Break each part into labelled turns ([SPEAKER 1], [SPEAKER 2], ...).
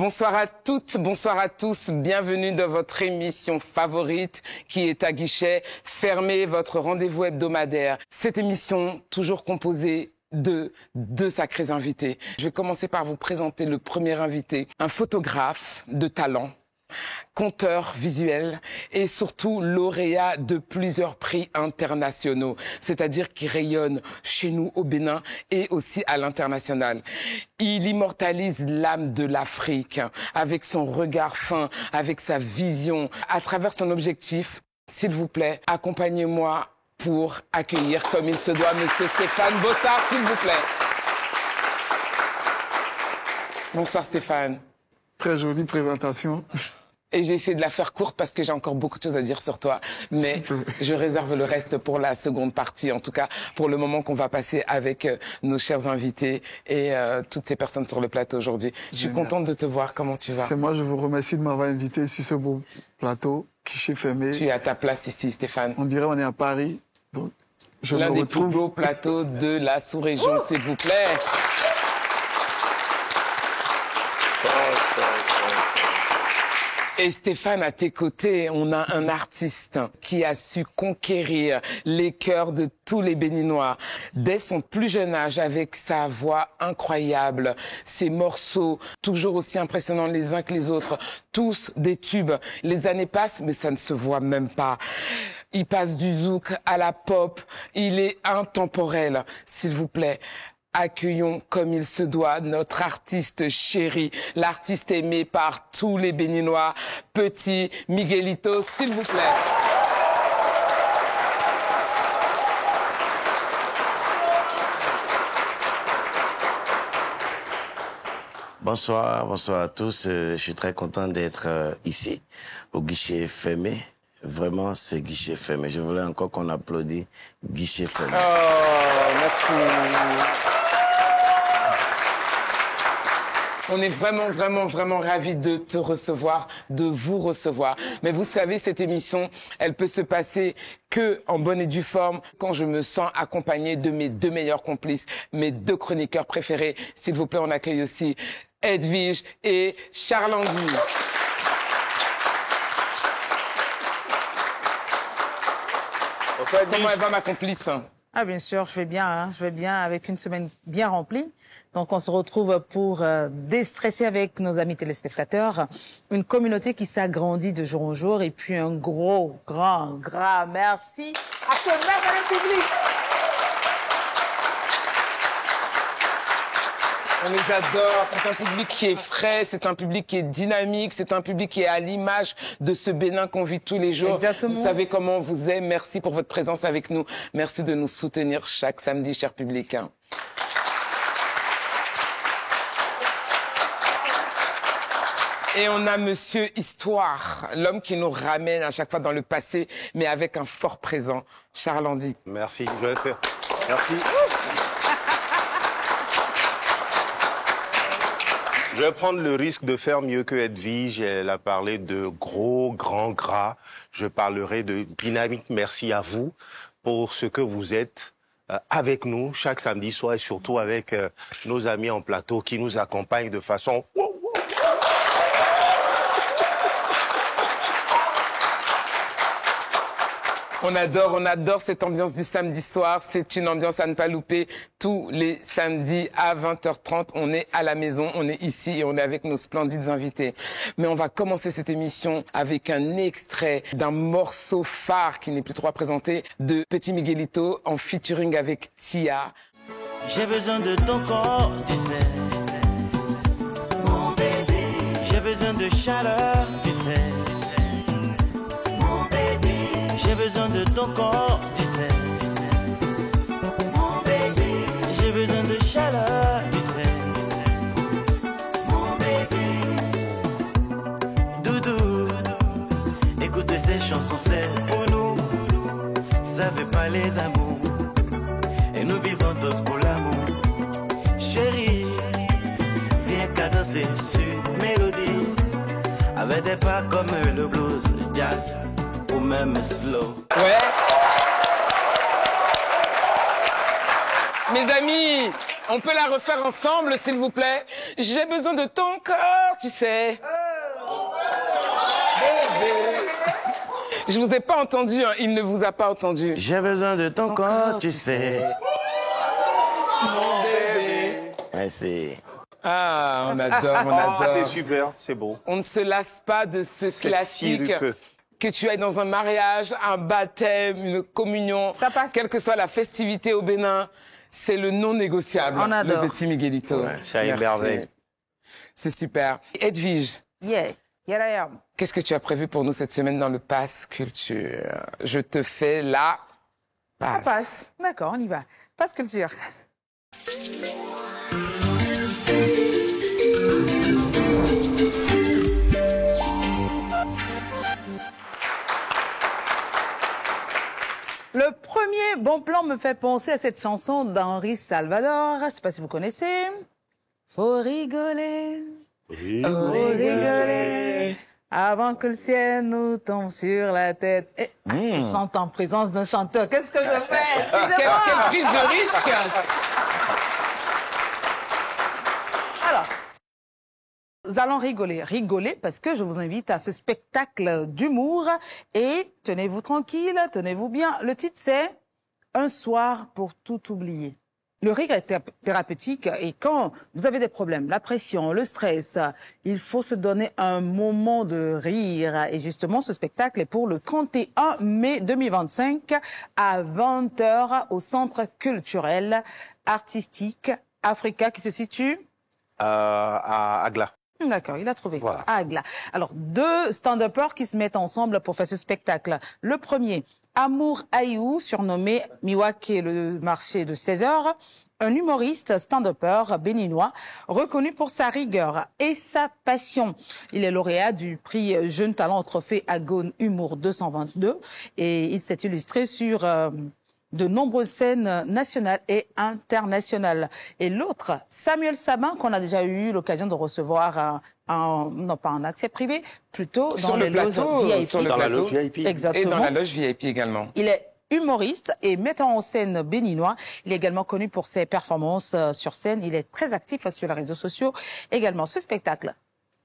[SPEAKER 1] Bonsoir à toutes, bonsoir à tous. Bienvenue dans votre émission favorite qui est à guichet fermé, votre rendez-vous hebdomadaire. Cette émission toujours composée de deux sacrés invités. Je vais commencer par vous présenter le premier invité, un photographe de talent, conteur visuel et surtout lauréat de plusieurs prix internationaux, c'est-à-dire qui rayonne chez nous au Bénin et aussi à l'international. Il immortalise l'âme de l'Afrique avec son regard fin, avec sa vision, à travers son objectif. S'il vous plaît, accompagnez-moi pour accueillir comme il se doit Monsieur Stéphane Bossard, s'il vous plaît. Bonsoir Stéphane.
[SPEAKER 2] Très jolie présentation.
[SPEAKER 1] Et j'ai essayé de la faire courte parce que j'ai encore beaucoup de choses à dire sur toi. Mais je réserve le reste pour la seconde partie. En tout cas, pour le moment qu'on va passer avec nos chers invités et toutes ces personnes sur le plateau aujourd'hui. Je suis contente de te voir. Comment tu vas?
[SPEAKER 2] C'est moi, je vous remercie de m'avoir invité sur ce beau plateau, guichet fermé.
[SPEAKER 1] Tu es à ta place ici, Stéphane.
[SPEAKER 2] On dirait on est à Paris. Donc,
[SPEAKER 1] l'un des plus beaux plateaux de la sous-région, s'il vous plaît. Et Stéphane, à tes côtés, on a un artiste qui a su conquérir les cœurs de tous les Béninois. Dès son plus jeune âge, avec sa voix incroyable, ses morceaux toujours aussi impressionnants les uns que les autres, tous des tubes. Les années passent, mais ça ne se voit même pas. Il passe du zouk à la pop, il est intemporel, s'il vous plaît. Accueillons comme il se doit notre artiste chéri, l'artiste aimé par tous les Béninois, Petit Miguelito, s'il vous plaît.
[SPEAKER 3] Bonsoir, bonsoir à tous. Je suis très content d'être ici, au guichet fermé. Vraiment, c'est guichet fermé. Je voulais encore qu'on applaudisse guichet fermé.
[SPEAKER 1] Oh, merci. On est vraiment ravis de te recevoir, de vous recevoir. Mais vous savez, cette émission, elle peut se passer que en bonne et due forme quand je me sens accompagné de mes deux meilleurs complices, mes deux chroniqueurs préférés. S'il vous plaît, on accueille aussi Edwige et Charles-Anguille. Comment elle va, ma complice?
[SPEAKER 4] Ah, bien sûr, je vais bien avec une semaine bien remplie. Donc, on se retrouve pour déstresser avec nos amis téléspectateurs. Une communauté qui s'agrandit de jour en jour. Et puis, un grand merci à ce merveilleux public.
[SPEAKER 1] On les adore, c'est un public qui est frais, c'est un public qui est dynamique, c'est un public qui est à l'image de ce Bénin qu'on vit tous les jours.
[SPEAKER 4] Exactement.
[SPEAKER 1] Vous savez comment on vous aime, merci pour votre présence avec nous, merci de nous soutenir chaque samedi, cher public. Et on a Monsieur Histoire, l'homme qui nous ramène à chaque fois dans le passé, mais avec un fort présent, Charles-Anguille.
[SPEAKER 5] Merci, je vais faire. Merci. Je vais prendre le risque de faire mieux que Edwige. Elle a parlé de gros, grands, gras. Je parlerai de dynamique. Merci à vous pour ce que vous êtes avec nous chaque samedi soir et surtout avec nos amis en plateau qui nous accompagnent de façon...
[SPEAKER 1] On adore cette ambiance du samedi soir. C'est une ambiance à ne pas louper. Tous les samedis à 20h30, on est à la maison, on est ici et on est avec nos splendides invités. Mais on va commencer cette émission avec un extrait d'un morceau phare qui n'est plus trop présenté de Petit Miguelito en featuring avec Tia.
[SPEAKER 6] J'ai besoin de ton corps, tu sais. Mon bébé. J'ai besoin de chaleur, tu sais. J'ai besoin de ton corps, tu sais. Mon bébé. J'ai besoin de chaleur, tu sais. Mon bébé. Doudou, écoute ces chansons, c'est pour nous. Ça veut parler d'amour. Et nous vivons tous pour l'amour. Chérie, viens qu'à danser sur mélodie. Avec des pas comme le blues, le jazz. Ou même slow.
[SPEAKER 1] Ouais. Mes amis, on peut la refaire ensemble, s'il vous plaît. J'ai besoin de ton corps, tu sais. Bébé. Je vous ai pas entendu, hein. Il ne vous a pas entendu.
[SPEAKER 3] J'ai besoin de ton corps, tu sais.
[SPEAKER 1] Mon bébé.
[SPEAKER 3] Merci.
[SPEAKER 1] Ah, on adore, on adore.
[SPEAKER 5] C'est super, c'est beau.
[SPEAKER 1] On ne se lasse pas de ce
[SPEAKER 5] C'est
[SPEAKER 1] classique.
[SPEAKER 5] sirupeux.
[SPEAKER 1] Que tu ailles dans un mariage, un baptême, une communion,
[SPEAKER 4] Ça passe.
[SPEAKER 1] quelle que soit la festivité au Bénin, c'est le non négociable.
[SPEAKER 4] On adore.
[SPEAKER 1] Le petit Miguelito.
[SPEAKER 5] Ouais, ça
[SPEAKER 1] Merci.
[SPEAKER 5] émerveille.
[SPEAKER 1] C'est super. Edwige,
[SPEAKER 4] Yeah, here I am.
[SPEAKER 1] qu'est-ce que tu as prévu pour nous cette semaine dans le Pass Culture? Je te fais la
[SPEAKER 4] Ça
[SPEAKER 1] passe.
[SPEAKER 4] passe. D'accord, on y va. Passe culture. Le premier bon plan me fait penser à cette chanson d'Henri Salvador. Je ne sais pas si vous connaissez. Faut rigoler. Faut rigoler. Avant que le ciel nous tombe sur la tête. Et je chante en présence d'un chanteur. Qu'est-ce que je fais?
[SPEAKER 1] Quelle
[SPEAKER 4] Excusez-moi.
[SPEAKER 1] prise de risque!
[SPEAKER 4] Alors, nous allons rigoler. Rigoler parce que je vous invite à ce spectacle d'humour. Et tenez-vous tranquille, tenez-vous bien. Le titre, c'est « Un soir pour tout oublier ». Le rire est thérapeutique et quand vous avez des problèmes, la pression, le stress, il faut se donner un moment de rire. Et justement, ce spectacle est pour le 31 mai 2025 à 20h au Centre culturel artistique Africa qui se situe
[SPEAKER 5] À Agla.
[SPEAKER 4] D'accord, il a trouvé.
[SPEAKER 5] Voilà.
[SPEAKER 4] Agla. Alors, deux stand-uppers qui se mettent ensemble pour faire ce spectacle. Le premier, Amour Aïou, surnommé Miwake le marché de 16 heures, un humoriste stand-upper béninois reconnu pour sa rigueur et sa passion. Il est lauréat du prix Jeune Talent au trophée Agone Humour 222 et il s'est illustré sur de nombreuses scènes nationales et internationales. Et l'autre, Samuel Sabin, qu'on a déjà eu l'occasion de recevoir non pas en accès privé, plutôt
[SPEAKER 1] Sur
[SPEAKER 4] dans
[SPEAKER 1] le
[SPEAKER 4] les loges
[SPEAKER 1] plateau,
[SPEAKER 4] VIP.
[SPEAKER 1] sur le
[SPEAKER 5] Dans la
[SPEAKER 1] plateau.
[SPEAKER 5] loge VIP.
[SPEAKER 4] Exactement.
[SPEAKER 1] Et dans la loge VIP également.
[SPEAKER 4] Il est humoriste et metteur en scène béninois. Il est également connu pour ses performances sur scène. Il est très actif sur les réseaux sociaux. Également, ce spectacle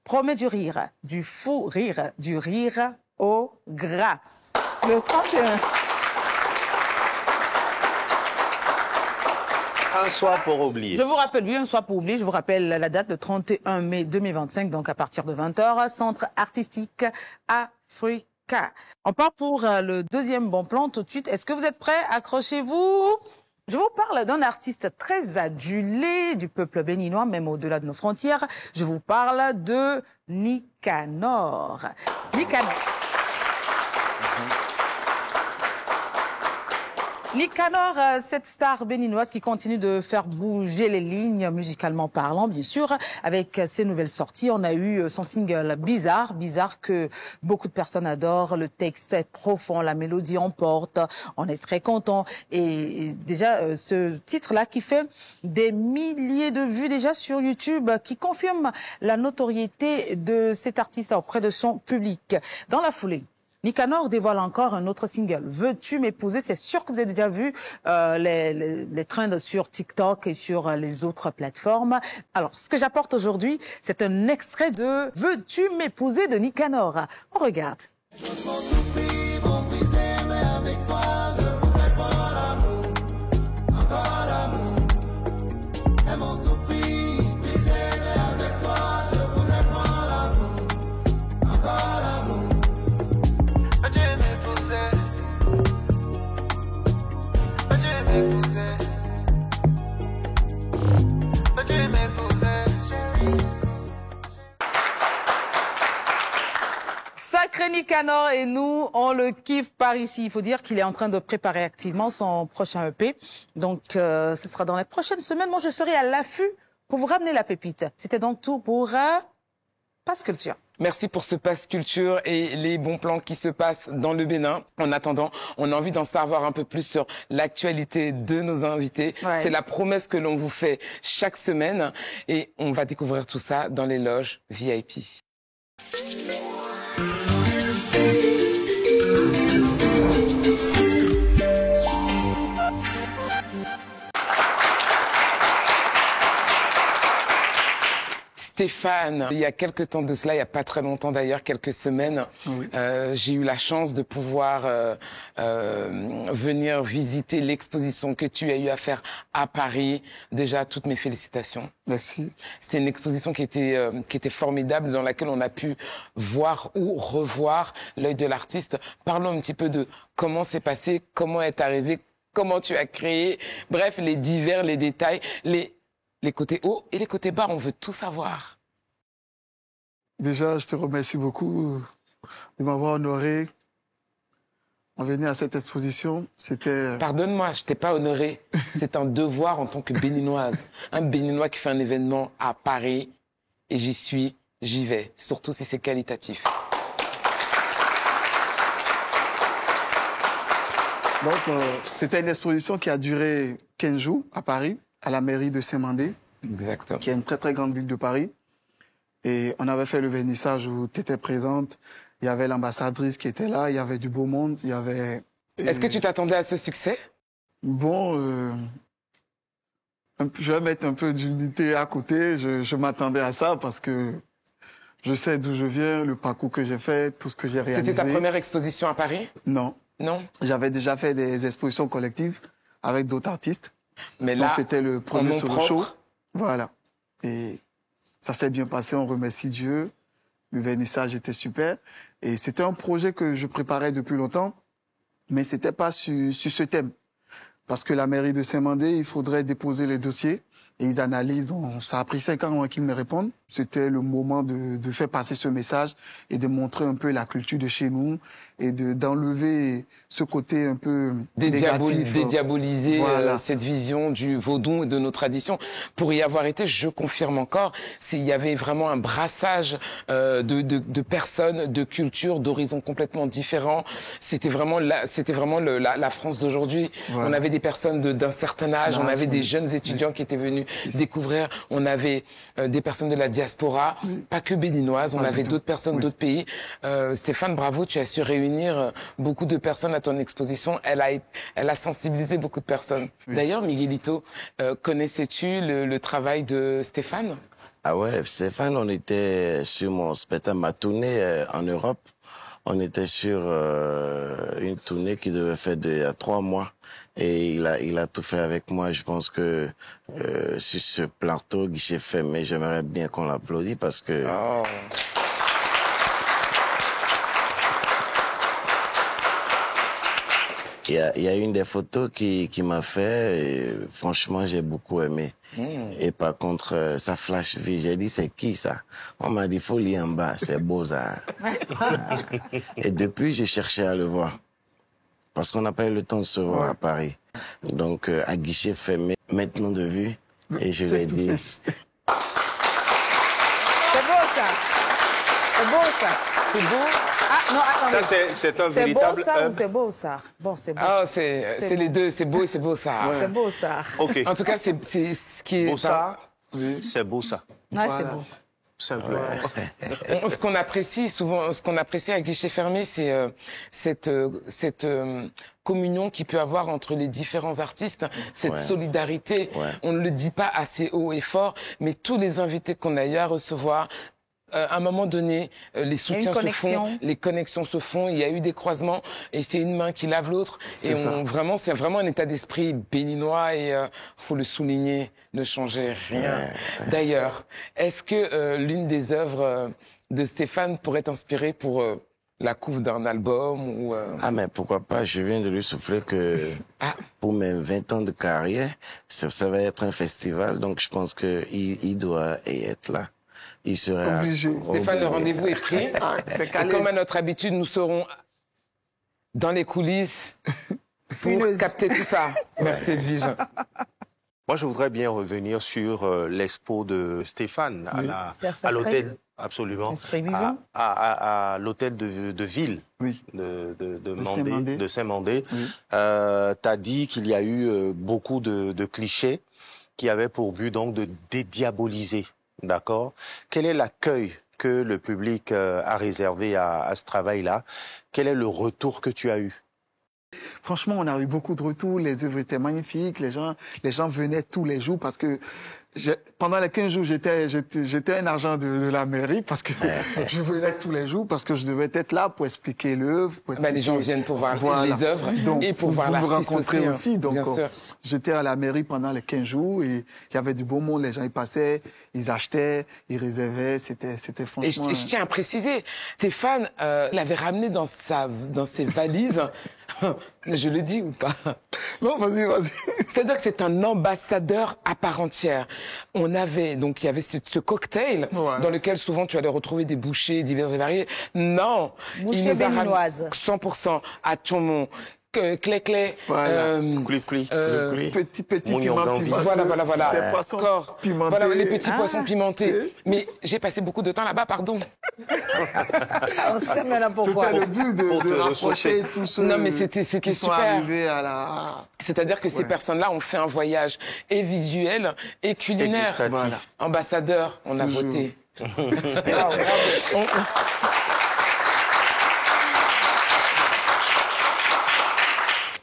[SPEAKER 4] promet du rire, du fou rire, du rire au gras. Le 31...
[SPEAKER 5] Un soir pour oublier.
[SPEAKER 4] Je vous rappelle, un soir pour oublier, je vous rappelle la date, le 31 mai 2025, donc à partir de 20h, Centre artistique Africa. On part pour le deuxième bon plan tout de suite. Est-ce que vous êtes prêts? Accrochez-vous. Je vous parle d'un artiste très adulé du peuple béninois, même au-delà de nos frontières. Je vous parle de Nicanor. Nicanor, cette star béninoise qui continue de faire bouger les lignes musicalement parlant, bien sûr, avec ses nouvelles sorties. On a eu son single Bizarre que beaucoup de personnes adorent. Le texte est profond, la mélodie emporte. On est très content. Et déjà, ce titre-là qui fait des milliers de vues déjà sur YouTube, qui confirme la notoriété de cet artiste auprès de son public. Dans la foulée, Nicanor dévoile encore un autre single. Veux-tu m'épouser? C'est sûr que vous avez déjà vu les trends sur TikTok et sur les autres plateformes. Alors, ce que j'apporte aujourd'hui, c'est un extrait de Veux-tu m'épouser de Nicanor. On regarde. Sacré Nicanor et nous, on le kiffe par ici. Il faut dire qu'il est en train de préparer activement son prochain EP. Donc, ce sera dans les prochaines semaines. Moi, je serai à l'affût pour vous ramener la pépite. C'était donc tout pour Pass Culture.
[SPEAKER 1] Merci pour ce Pass Culture et les bons plans qui se passent dans le Bénin. En attendant, on a envie d'en savoir un peu plus sur l'actualité de nos invités.
[SPEAKER 4] Ouais.
[SPEAKER 1] C'est la promesse que l'on vous fait chaque semaine et on va découvrir tout ça dans les loges VIP. Stéphane, il y a quelques temps de cela, il n'y a pas très longtemps d'ailleurs, quelques semaines,
[SPEAKER 2] Oui.
[SPEAKER 1] j'ai eu la chance de pouvoir venir visiter l'exposition que tu as eu à faire à Paris. Déjà, toutes mes félicitations.
[SPEAKER 2] Merci.
[SPEAKER 1] C'était une exposition qui était formidable, dans laquelle on a pu voir ou revoir l'œil de l'artiste. Parlons un petit peu de comment c'est passé, comment est arrivé, comment tu as créé, bref, les divers, les détails, les côtés hauts et les côtés bas, on veut tout savoir.
[SPEAKER 2] Déjà, je te remercie beaucoup de m'avoir honoré en venir à cette exposition. C'était...
[SPEAKER 1] Pardonne-moi, je t'ai pas honoré. C'est un devoir en tant que béninoise. Un béninois qui fait un événement à Paris et j'y vais. Surtout si c'est qualitatif.
[SPEAKER 2] Donc, c'était une exposition qui a duré 15 jours à Paris, à la mairie de Saint-Mandé,
[SPEAKER 1] Exactement.
[SPEAKER 2] qui est une très très grande ville de Paris. Et on avait fait le vernissage où tu étais présente. Il y avait l'ambassadrice qui était là, il y avait du beau monde, il y avait...
[SPEAKER 1] Est-ce que tu t'attendais à ce succès?
[SPEAKER 2] Bon, je vais mettre un peu d'unité à côté. Je m'attendais à ça parce que je sais d'où je viens, le parcours que j'ai fait, tout ce que j'ai réalisé.
[SPEAKER 1] C'était ta première exposition à Paris?
[SPEAKER 2] Non.
[SPEAKER 1] Non?
[SPEAKER 2] J'avais déjà fait des expositions collectives avec d'autres artistes.
[SPEAKER 1] Mais
[SPEAKER 2] Donc
[SPEAKER 1] là,
[SPEAKER 2] c'était le
[SPEAKER 1] en
[SPEAKER 2] premier
[SPEAKER 1] nom
[SPEAKER 2] solo
[SPEAKER 1] propre.
[SPEAKER 2] show. Voilà. Et ça s'est bien passé, on remercie Dieu. Le vernissage était super. Et c'était un projet que je préparais depuis longtemps, mais c'était pas sur ce thème. Parce que la mairie de Saint-Mandé, il faudrait déposer les dossiers et ils analysent. Donc, ça a pris 5 ans avant qu'ils me répondent. C'était le moment de faire passer ce message et de montrer un peu la culture de chez nous et d'enlever ce côté un peu négatif.
[SPEAKER 1] Dédiaboliser
[SPEAKER 2] Voilà.
[SPEAKER 1] cette vision du vaudou et de nos traditions. Pour y avoir été, je confirme encore, il y avait vraiment un brassage de personnes, de cultures, d'horizons complètement différents. C'était vraiment la France d'aujourd'hui.
[SPEAKER 2] Voilà.
[SPEAKER 1] On avait des personnes d'un certain âge, on
[SPEAKER 2] L'âge,
[SPEAKER 1] avait des
[SPEAKER 2] oui.
[SPEAKER 1] jeunes étudiants qui étaient venus découvrir, on avait des personnes de la diaspora, pas que béninoises, on
[SPEAKER 2] Pas
[SPEAKER 1] avait
[SPEAKER 2] du tout.
[SPEAKER 1] d'autres personnes
[SPEAKER 2] Oui.
[SPEAKER 1] d'autres pays. Stéphane, bravo, tu as su réunir beaucoup de personnes à ton exposition. Elle a sensibilisé beaucoup de personnes.
[SPEAKER 2] Oui.
[SPEAKER 1] D'ailleurs, Miguelito, connaissais-tu le travail de Stéphane?
[SPEAKER 3] Ah ouais, Stéphane, on était sur mon spectacle, ma tournée en Europe. On était sur une tournée qui devait faire il y a 3 mois. Et il a tout fait avec moi. Je pense que sur ce plateau, guichet fermé, j'aimerais bien qu'on l'applaudisse parce que...
[SPEAKER 1] Oh.
[SPEAKER 3] Il y a une des photos qui m'a fait, et franchement, j'ai beaucoup aimé. Et par contre, ça flash vite. J'ai dit, c'est qui ça? On m'a dit, faut lire en bas, c'est beau ça. Et depuis, j'ai cherché à le voir. Parce qu'on n'a pas eu le temps de se voir à Paris. Donc, à guichet fermé, maintenant de vue. Et je l'ai dit.
[SPEAKER 4] C'est beau ça. C'est beau ça.
[SPEAKER 1] C'est beau?
[SPEAKER 4] Ah non, attendez.
[SPEAKER 5] Ça, c'est un
[SPEAKER 4] C'est beau
[SPEAKER 5] véritable
[SPEAKER 4] ça ou
[SPEAKER 5] hub.
[SPEAKER 4] c'est beau ça? Bon, c'est beau.
[SPEAKER 1] Ah, c'est les deux, c'est beau et c'est beau ça.
[SPEAKER 4] C'est beau ça.
[SPEAKER 5] OK.
[SPEAKER 1] En tout cas, c'est ce qui est...
[SPEAKER 5] Beau ça, c'est beau ça.
[SPEAKER 4] Ouais,
[SPEAKER 2] Voilà.
[SPEAKER 4] c'est beau.
[SPEAKER 5] Simplement.
[SPEAKER 1] Ce qu'on apprécie souvent, ce qu'on apprécie à guichet fermé, c'est cette communion qu'il peut avoir entre les différents artistes, cette solidarité.
[SPEAKER 3] Ouais.
[SPEAKER 1] On ne le dit pas assez haut et fort, mais tous les invités qu'on a eu à recevoir, à un moment donné, les soutiens se font, les connexions se font, il y a eu des croisements et c'est une main qui lave l'autre. Et c'est vraiment un état d'esprit béninois et faut le souligner, ne changez rien. D'ailleurs, est-ce que l'une des œuvres de Stéphane pourrait t'inspirer pour la couve d'un album ou
[SPEAKER 3] Ah, mais pourquoi pas, je viens de lui souffler que pour mes 20 ans de carrière, ça va être un festival, donc je pense qu'il doit y être là. Il sera
[SPEAKER 2] Obligé.
[SPEAKER 1] Stéphane, le rendez-vous est pris.
[SPEAKER 2] C'est
[SPEAKER 1] Et
[SPEAKER 2] calé.
[SPEAKER 1] comme à notre habitude, nous serons dans les coulisses pour
[SPEAKER 4] Funeuse.
[SPEAKER 1] capter tout ça. Merci Edwige.
[SPEAKER 5] Moi, je voudrais bien revenir sur l'expo de Stéphane
[SPEAKER 4] Père
[SPEAKER 5] à
[SPEAKER 4] Sacré.
[SPEAKER 5] l'hôtel, absolument,
[SPEAKER 4] Esprit vivant.
[SPEAKER 5] à l'hôtel de ville
[SPEAKER 2] Oui.
[SPEAKER 5] de
[SPEAKER 2] Saint-Mandé.
[SPEAKER 5] de Saint-Mandé.
[SPEAKER 2] Oui.
[SPEAKER 5] Tu as dit qu'il y a eu beaucoup de clichés qui avaient pour but donc de dédiaboliser, d'accord? Quel est l'accueil que le public a réservé à ce travail-là? Quel est le retour que tu as eu?
[SPEAKER 2] Franchement, on a eu beaucoup de retours, les œuvres étaient magnifiques, les gens venaient tous les jours parce que pendant les 15 jours, j'étais un agent de la mairie parce que je venais tous les jours parce que je devais être là pour expliquer l'œuvre.
[SPEAKER 1] Les gens viennent pour voir les œuvres et pour voir l'artiste
[SPEAKER 2] me rencontrer aussi. Donc,
[SPEAKER 1] bien sûr.
[SPEAKER 2] J'étais à la mairie pendant les 15 jours et il y avait du beau monde, les gens y passaient, ils achetaient, ils réservaient, c'était franchement...
[SPEAKER 1] Et je tiens à préciser, Stéphane l'avait ramené dans ses valises. Je le dis ou pas?
[SPEAKER 2] Non, vas-y.
[SPEAKER 1] C'est-à-dire que c'est un ambassadeur à part entière. Il y avait ce cocktail dans lequel souvent tu allais retrouver des bouchées divers et variés. Non,
[SPEAKER 4] Bouchées
[SPEAKER 1] il nous a
[SPEAKER 4] béninoises.
[SPEAKER 1] 100% à Tchomon. Clé,
[SPEAKER 2] Voilà.
[SPEAKER 3] Petit.
[SPEAKER 2] Petit
[SPEAKER 3] Mouillon
[SPEAKER 2] piment
[SPEAKER 3] d'envie.
[SPEAKER 2] pimenté.
[SPEAKER 1] Voilà.
[SPEAKER 2] Les poissons pimentés.
[SPEAKER 1] Voilà, les petits poissons pimentés. Mais j'ai passé beaucoup de temps là-bas, pardon.
[SPEAKER 4] On sait maintenant pourquoi.
[SPEAKER 2] C'était le but de rapprocher tous ceux
[SPEAKER 1] Non, mais c'était
[SPEAKER 2] qui sont
[SPEAKER 1] super.
[SPEAKER 2] arrivés à la...
[SPEAKER 1] C'est-à-dire que ces personnes-là ont fait un voyage et visuel et culinaire.
[SPEAKER 5] Et gustatif.
[SPEAKER 2] Voilà.
[SPEAKER 1] Ambassadeur, on a
[SPEAKER 2] Toujours.
[SPEAKER 1] voté.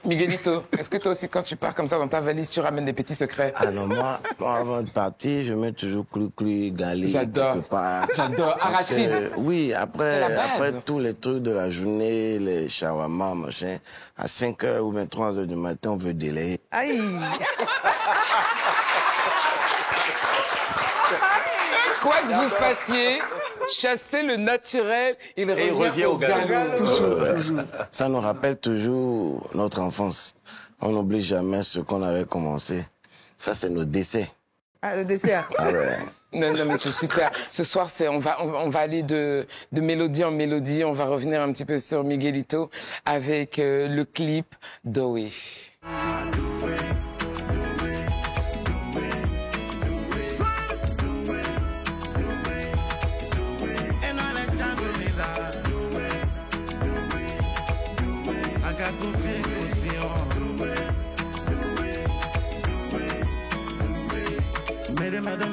[SPEAKER 1] Miguelito, est-ce que toi aussi, quand tu pars comme ça dans ta valise, tu ramènes des petits secrets?
[SPEAKER 3] Ah non, moi, avant de partir, je mets toujours clou-clou, galette,
[SPEAKER 1] J'adore.
[SPEAKER 3] quelque part.
[SPEAKER 1] J'adore.
[SPEAKER 3] Parce que,
[SPEAKER 1] Arachide.
[SPEAKER 3] oui,
[SPEAKER 1] C'est la base.
[SPEAKER 3] après tous les trucs de la journée, les shawarma, machin, à 5h ou même 3h du matin, on veut délayer.
[SPEAKER 4] Aïe.
[SPEAKER 1] Quoi que vous fassiez, chassez le naturel, il revient au galop.
[SPEAKER 2] Toujours.
[SPEAKER 3] Ça nous rappelle toujours notre enfance. On n'oublie jamais ce qu'on avait commencé. Ça, c'est nos décès.
[SPEAKER 4] Ah, le dessert.
[SPEAKER 3] Ah ouais.
[SPEAKER 1] Non, mais c'est super. Ce soir, on va aller de mélodie en mélodie. On va revenir un petit peu sur Miguelito avec le clip d'Oé.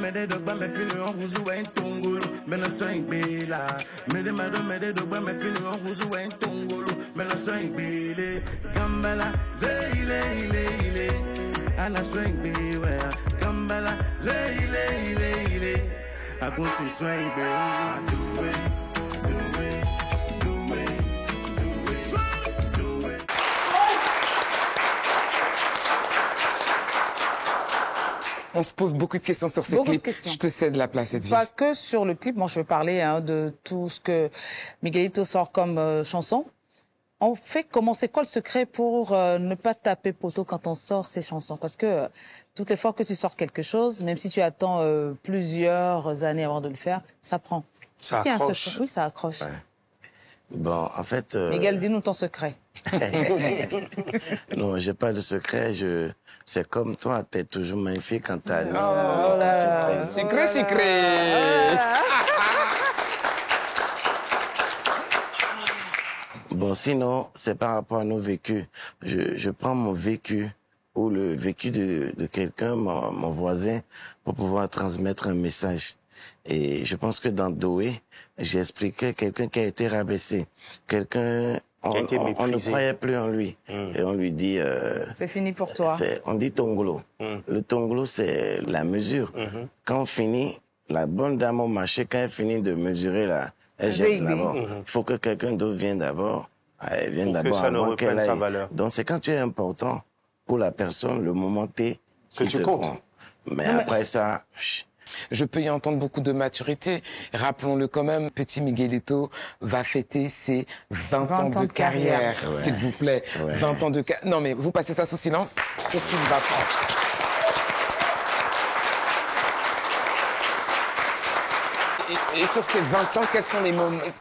[SPEAKER 6] Mede dogba me fini on huzu wen tongolo me no so ingbela mede dogba me fini on huzu wen tongolo me no so ingbele gambala ile ana so ingbewe gambala ile akun si so ingbe
[SPEAKER 1] On se pose beaucoup de questions sur ce
[SPEAKER 4] Beaucoup de
[SPEAKER 1] clip.
[SPEAKER 4] questions.
[SPEAKER 1] Je te cède la place, Edwige.
[SPEAKER 4] Pas que sur le clip. Moi, je vais parler de tout ce que Miguelito sort comme chanson. En fait, c'est quoi le secret pour ne pas taper poteau quand on sort ces chansons? Parce que toutes les fois que tu sors quelque chose, même si tu attends plusieurs années avant de le faire, ça prend.
[SPEAKER 5] Ça
[SPEAKER 4] Est-ce qu'il y a un
[SPEAKER 5] accroche.
[SPEAKER 4] secret? Oui, ça accroche.
[SPEAKER 3] Ouais. Bon, en fait...
[SPEAKER 4] Miguel, dis-nous ton secret.
[SPEAKER 3] Non, j'ai pas de secret. C'est comme toi, t'es toujours magnifique quand t'as lu.
[SPEAKER 4] là là.
[SPEAKER 1] Sucré.
[SPEAKER 3] Bon, sinon, c'est par rapport à nos vécus. Je prends mon vécu ou le vécu de quelqu'un, mon voisin, pour pouvoir transmettre un message. Et je pense que dans Doé, j'ai expliqué quelqu'un qui a été rabaissé. Quelqu'un, on ne croyait plus en lui. Et on lui dit...
[SPEAKER 4] C'est fini pour toi.
[SPEAKER 3] On dit tongolo. Le tongolo, c'est la mesure. Quand on finit, la bonne dame au marché, quand elle finit de mesurer, là, elle jette d'abord. Il faut que quelqu'un d'autre vienne d'abord. Elle vient d'abord
[SPEAKER 5] ça ne
[SPEAKER 3] avant
[SPEAKER 5] reprenne
[SPEAKER 3] qu'elle aille.
[SPEAKER 5] sa valeur.
[SPEAKER 3] Donc c'est quand tu es important pour la personne, le moment T,
[SPEAKER 5] Que
[SPEAKER 3] qui
[SPEAKER 5] tu
[SPEAKER 3] te
[SPEAKER 5] comptes.
[SPEAKER 3] prend. Mais après ça...
[SPEAKER 1] Je peux y entendre beaucoup de maturité. Rappelons-le quand même, petit Miguelito va fêter ses 20 ans de carrière,
[SPEAKER 3] Ouais.
[SPEAKER 1] s'il vous plaît.
[SPEAKER 3] Ouais.
[SPEAKER 1] 20 ans de carrière. Non, mais vous passez ça sous silence. Qu'est-ce qu'il va prendre? Et sur ces 20 ans,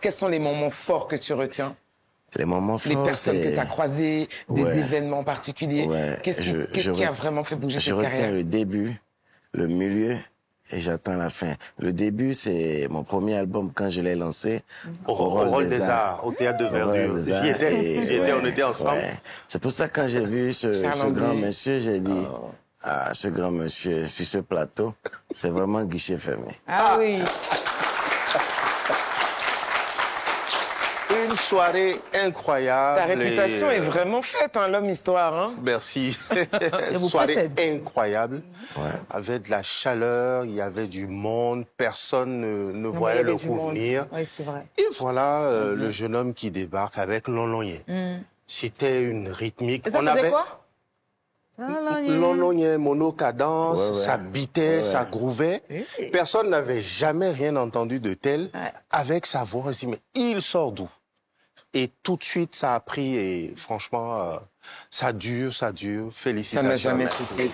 [SPEAKER 1] quels sont les moments forts que tu retiens?
[SPEAKER 3] Les moments forts,
[SPEAKER 1] Les personnes que tu as croisées, des
[SPEAKER 3] Ouais.
[SPEAKER 1] événements particuliers.
[SPEAKER 3] Ouais.
[SPEAKER 1] Qu'est-ce qui a vraiment fait bouger
[SPEAKER 3] Je
[SPEAKER 1] cette
[SPEAKER 3] retiens
[SPEAKER 1] carrière?
[SPEAKER 3] le début, le milieu et j'attends la fin. Le début, c'est mon premier album quand je l'ai lancé.
[SPEAKER 5] Au Rôle des Arts, au Théâtre de Verdure. J'y étais, on était ensemble.
[SPEAKER 3] Ouais. C'est pour ça que quand j'ai vu ce
[SPEAKER 1] Charles
[SPEAKER 3] grand
[SPEAKER 1] Anglais.
[SPEAKER 3] monsieur, j'ai dit, ah, ce grand monsieur sur ce plateau, c'est vraiment guichet fermé.
[SPEAKER 4] Ah oui.
[SPEAKER 1] Et
[SPEAKER 5] Une soirée incroyable.
[SPEAKER 1] Ta réputation est vraiment faite, hein, l'homme histoire. Hein.
[SPEAKER 5] Merci.
[SPEAKER 4] vous
[SPEAKER 5] Soirée
[SPEAKER 4] précède.
[SPEAKER 5] incroyable.
[SPEAKER 3] Ouais.
[SPEAKER 5] Avec de la chaleur, il y avait du monde, personne ne voyait le coup venir.
[SPEAKER 4] Oui, c'est vrai.
[SPEAKER 5] Et voilà le jeune homme qui débarque avec Lon-Lon-Yé. C'était une rythmique.
[SPEAKER 4] Et ça faisait quoi?
[SPEAKER 5] Lon-Lon-Yé, monocadence,
[SPEAKER 3] Ouais, ouais.
[SPEAKER 5] ça bitait,
[SPEAKER 3] Ouais.
[SPEAKER 5] ça grouvait. Personne n'avait jamais rien entendu de tel.
[SPEAKER 4] Ouais.
[SPEAKER 5] Avec sa voix, on se dit, mais il sort d'où? Et tout de suite, ça a pris et franchement, ça dure.
[SPEAKER 1] Ça
[SPEAKER 5] Félicitations.
[SPEAKER 1] n'a jamais
[SPEAKER 5] Merci.
[SPEAKER 1] cessé.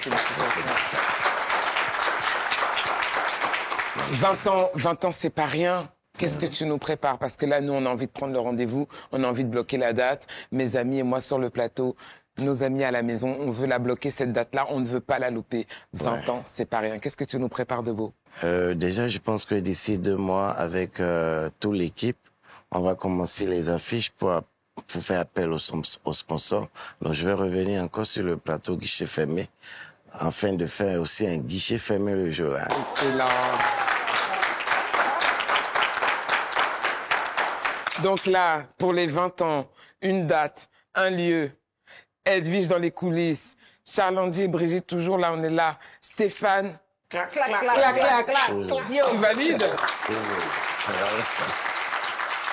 [SPEAKER 1] 20 ans, c'est pas rien. Qu'est-ce que tu nous prépares? Parce que là, nous, on a envie de prendre le rendez-vous, on a envie de bloquer la date. Mes amis et moi sur le plateau, nos amis à la maison, on veut la bloquer, cette date-là, on ne veut pas la louper. 20 ans, c'est pas rien. Qu'est-ce que tu nous prépares de beau?
[SPEAKER 3] Déjà, je pense que d'ici 2 mois, avec toute l'équipe, on va commencer les affiches pour faire appel aux sponsors. Donc, je vais revenir encore sur le plateau guichet fermé, afin de faire aussi un guichet fermé le jour. Hein.
[SPEAKER 1] Excellent. Donc là, pour les 20 ans, une date, un lieu, Edwige dans les coulisses, Charles-Andy et Brigitte toujours là, on est là, Stéphane,
[SPEAKER 4] Clac, clac, clac, clac. Yo.
[SPEAKER 1] tu valides?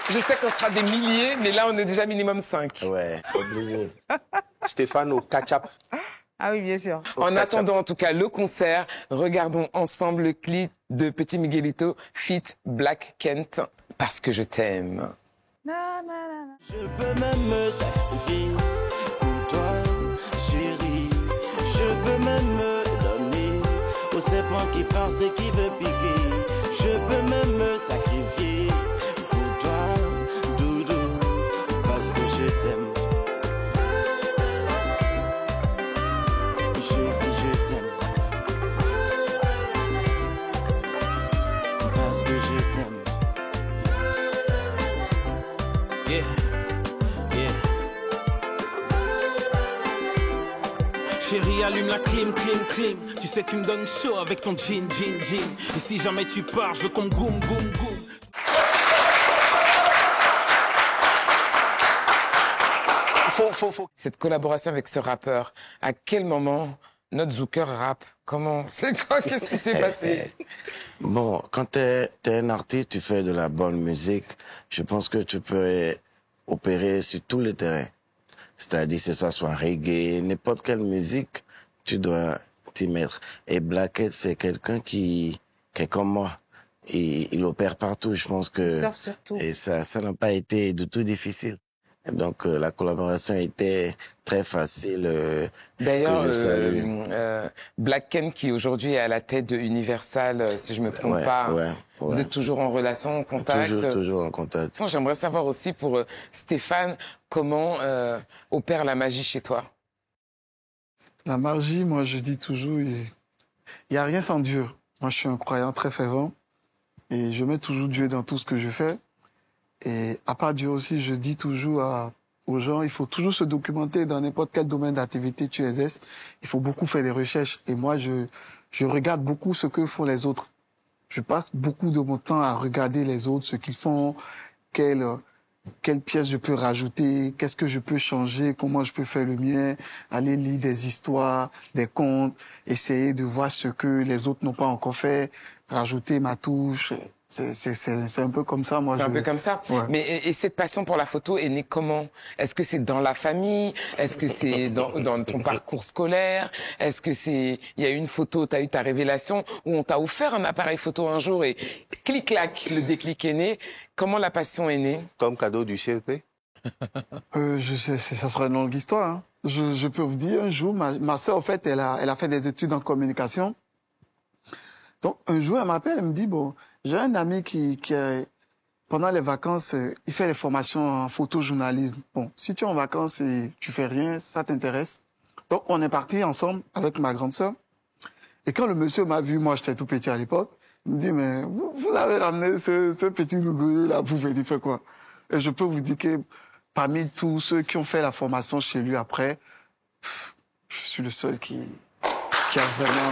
[SPEAKER 1] Je sais qu'on sera des milliers, mais là, on est déjà minimum 5.
[SPEAKER 3] Ouais, obligé.
[SPEAKER 5] Stéphane au catch-up.
[SPEAKER 4] Ah oui, bien sûr.
[SPEAKER 1] En attendant en tout cas le concert, regardons ensemble le clip de Petit Miguelito feat Black Kent, Parce que je t'aime.
[SPEAKER 4] Na, na, na, na.
[SPEAKER 6] Je peux même me sacrifier pour toi, chérie. Je peux même me donner au serpent qui pense et qui veut piquer. Je peux même me sacrifier pour toi, doudou, parce que je t'aime. Je dis je t'aime. Parce que je t'aime. Yeah, yeah. Chérie, allume la clim. Tu sais, tu me donnes chaud avec ton jean. Et si jamais tu pars, je compte goum.
[SPEAKER 5] Faut.
[SPEAKER 1] Cette collaboration avec ce rappeur, à quel moment notre Zucker rappe? Comment? C'est quoi? Qu'est-ce qui s'est passé?
[SPEAKER 3] Bon, quand t'es un artiste, tu fais de la bonne musique. Je pense que tu peux opérer sur tous les terrains. C'est-à-dire que ce soit reggae, n'importe quelle musique, tu dois t'y mettre. Et Blackhead, c'est quelqu'un qui est comme moi. Et il opère partout, je pense que...
[SPEAKER 4] Sort surtout.
[SPEAKER 3] Et ça n'a pas été du tout difficile. Donc la collaboration était très facile.
[SPEAKER 1] D'ailleurs,
[SPEAKER 3] que je salue.
[SPEAKER 1] Black Ken qui aujourd'hui est à la tête de Universal, si je me trompe pas.
[SPEAKER 3] Ouais.
[SPEAKER 1] Vous êtes toujours en relation, en contact?
[SPEAKER 3] Toujours en contact.
[SPEAKER 1] J'aimerais savoir aussi pour Stéphane, comment opère la magie chez toi?
[SPEAKER 2] La magie, moi, je dis toujours, il n'y a rien sans Dieu. Moi, je suis un croyant très fervent et je mets toujours Dieu dans tout ce que je fais. Et à part Dieu aussi, je dis toujours aux gens, il faut toujours se documenter dans n'importe quel domaine d'activité tu exerces. Il faut beaucoup faire des recherches. Et moi, je regarde beaucoup ce que font les autres. Je passe beaucoup de mon temps à regarder les autres, ce qu'ils font, quelle pièce je peux rajouter, qu'est-ce que je peux changer, comment je peux faire le mien, aller lire des histoires, des contes, essayer de voir ce que les autres n'ont pas encore fait, rajouter ma touche. C'est un peu comme ça, moi.
[SPEAKER 1] C'est un peu comme ça.
[SPEAKER 2] Ouais.
[SPEAKER 1] Mais et cette passion pour la photo est née comment? Est-ce que c'est dans la famille? Est-ce que c'est dans ton parcours scolaire? Est-ce que il y a eu une photo, t'as eu ta révélation, ou on t'a offert un appareil photo un jour et clic-clac, le déclic est né? Comment la passion est née?
[SPEAKER 5] Comme cadeau du CEP.
[SPEAKER 2] Je sais, ça serait une longue histoire. Hein. Je peux vous dire, un jour, ma sœur, en fait, elle a fait des études en communication. Donc, un jour, elle m'appelle, elle me dit, bon, j'ai un ami qui pendant les vacances, il fait des formations en photojournalisme. Bon, si tu es en vacances et tu fais rien, ça t'intéresse. Donc, on est partis ensemble avec ma grande sœur. Et quand le monsieur m'a vu, moi, j'étais tout petit à l'époque, il me dit, mais vous avez ramené ce petit nouveau là, vous venez faire quoi? Et je peux vous dire que parmi tous ceux qui ont fait la formation chez lui après, je suis le seul qui a vraiment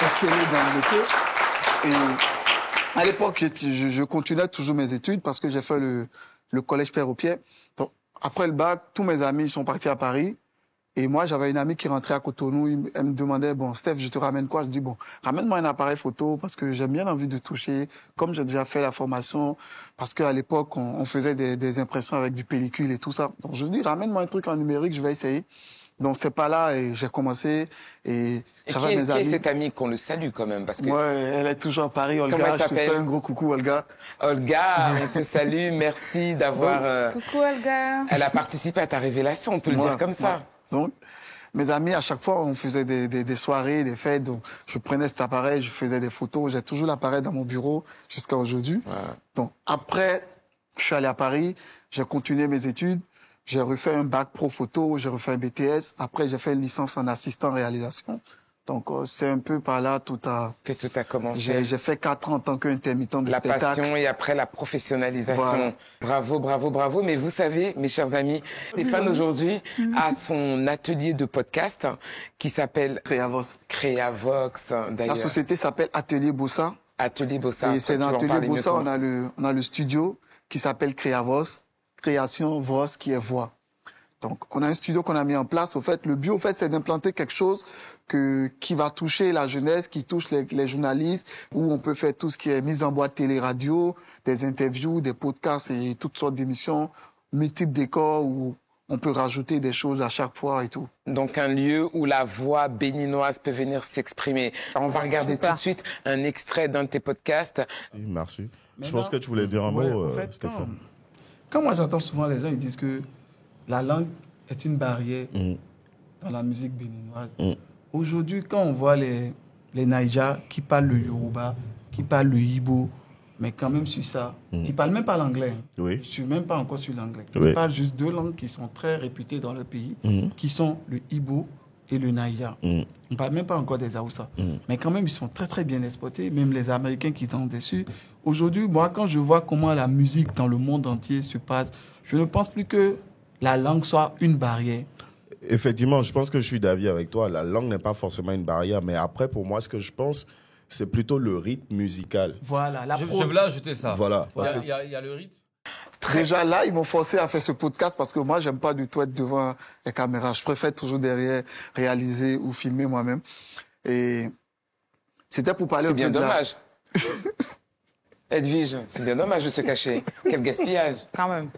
[SPEAKER 2] excellé dans le métier. Et à l'époque, je continuais toujours mes études parce que j'ai fait le collège Père-au-Pied. Donc, après le bac, tous mes amis sont partis à Paris. Et moi, j'avais une amie qui rentrait à Cotonou. Elle me demandait, bon, Steph, je te ramène quoi? Je dis, bon, ramène-moi un appareil photo parce que j'aime bien l'envie de toucher. Comme j'ai déjà fait la formation, parce qu'à l'époque, on faisait des impressions avec du pellicule et tout ça. Donc, je dis, ramène-moi un truc en numérique, je vais essayer. Donc, c'est pas là et j'ai commencé et j'avais mes amis.
[SPEAKER 1] Qui est cette amie qu'on le salue quand même parce que...
[SPEAKER 2] Ouais, elle est toujours à Paris, Olga.
[SPEAKER 1] Comment elle
[SPEAKER 2] je te fais
[SPEAKER 1] s'appelle?
[SPEAKER 2] un gros coucou, Olga.
[SPEAKER 1] Olga, on te salue, merci d'avoir...
[SPEAKER 4] Coucou, Olga.
[SPEAKER 1] Elle a participé à ta révélation, on peut le dire comme ça.
[SPEAKER 2] Ouais. Donc, mes amis, à chaque fois, on faisait des soirées, des fêtes. Donc, je prenais cet appareil, je faisais des photos. J'ai toujours l'appareil dans mon bureau jusqu'à aujourd'hui. Ouais. Donc, après, je suis allé à Paris, j'ai continué mes études. J'ai refait un bac pro photo, j'ai refait un BTS. Après, j'ai fait une licence en assistant réalisation. Donc, c'est un peu par là
[SPEAKER 1] que tout a commencé.
[SPEAKER 2] J'ai fait 4 ans en tant qu'intermittent de spectacle.
[SPEAKER 1] La passion et après la professionnalisation. Voilà. Bravo, bravo, bravo. Mais vous savez, mes chers amis, Stéphane aujourd'hui a son atelier de podcast qui s'appelle
[SPEAKER 2] Créavox.
[SPEAKER 1] Créavox, d'ailleurs.
[SPEAKER 2] La société s'appelle Atelier Bossa.
[SPEAKER 1] Atelier Bossa.
[SPEAKER 2] Et c'est dans Atelier Bossa, on a le studio qui s'appelle Créavox. Création, Vos, qui est voix. Donc, on a un studio qu'on a mis en place. Au fait, le but, c'est d'implanter quelque chose qui va toucher la jeunesse, qui touche les journalistes, où on peut faire tout ce qui est mise en boîte télé-radio, des interviews, des podcasts et toutes sortes d'émissions, multiples décors où on peut rajouter des choses à chaque fois et tout.
[SPEAKER 1] Donc, un lieu où la voix béninoise peut venir s'exprimer. On va regarder tout de suite un extrait d'un de tes podcasts.
[SPEAKER 7] Merci. Je pense que tu voulais dire un mot,
[SPEAKER 2] en fait,
[SPEAKER 7] Stéphane.
[SPEAKER 2] Quand moi j'entends souvent les gens, ils disent que la langue est une barrière dans la musique béninoise. Aujourd'hui, quand on voit les Naija qui parlent le Yoruba, qui parlent le Igbo, mais quand même sur ça, ils parlent même pas l'anglais.
[SPEAKER 7] Oui.
[SPEAKER 2] Je suis même pas encore sur l'anglais.
[SPEAKER 7] Oui.
[SPEAKER 2] Ils parlent juste 2 langues qui sont très réputées dans le pays, qui sont le Igbo et le Naija. On parle même pas encore des Haoussa. Mais quand même, ils sont très très bien exploités, même les Américains qui sont dessus. Aujourd'hui, moi, quand je vois comment la musique dans le monde entier se passe, je ne pense plus que la langue soit une barrière.
[SPEAKER 7] Effectivement, je pense que je suis d'avis avec toi. La langue n'est pas forcément une barrière, mais après, pour moi, ce que je pense, c'est plutôt le rythme musical.
[SPEAKER 2] Voilà.
[SPEAKER 8] Je voulais ajouter ça.
[SPEAKER 7] Voilà.
[SPEAKER 8] Il y a le rythme.
[SPEAKER 2] Déjà là, ils m'ont forcé à faire ce podcast parce que moi, j'aime pas du tout être devant les caméras. Je préfère toujours derrière réaliser ou filmer moi-même. Et c'était pour parler.
[SPEAKER 1] C'est bien dommage. Edwige, c'est bien dommage de se cacher. Quel gaspillage.
[SPEAKER 4] Quand même.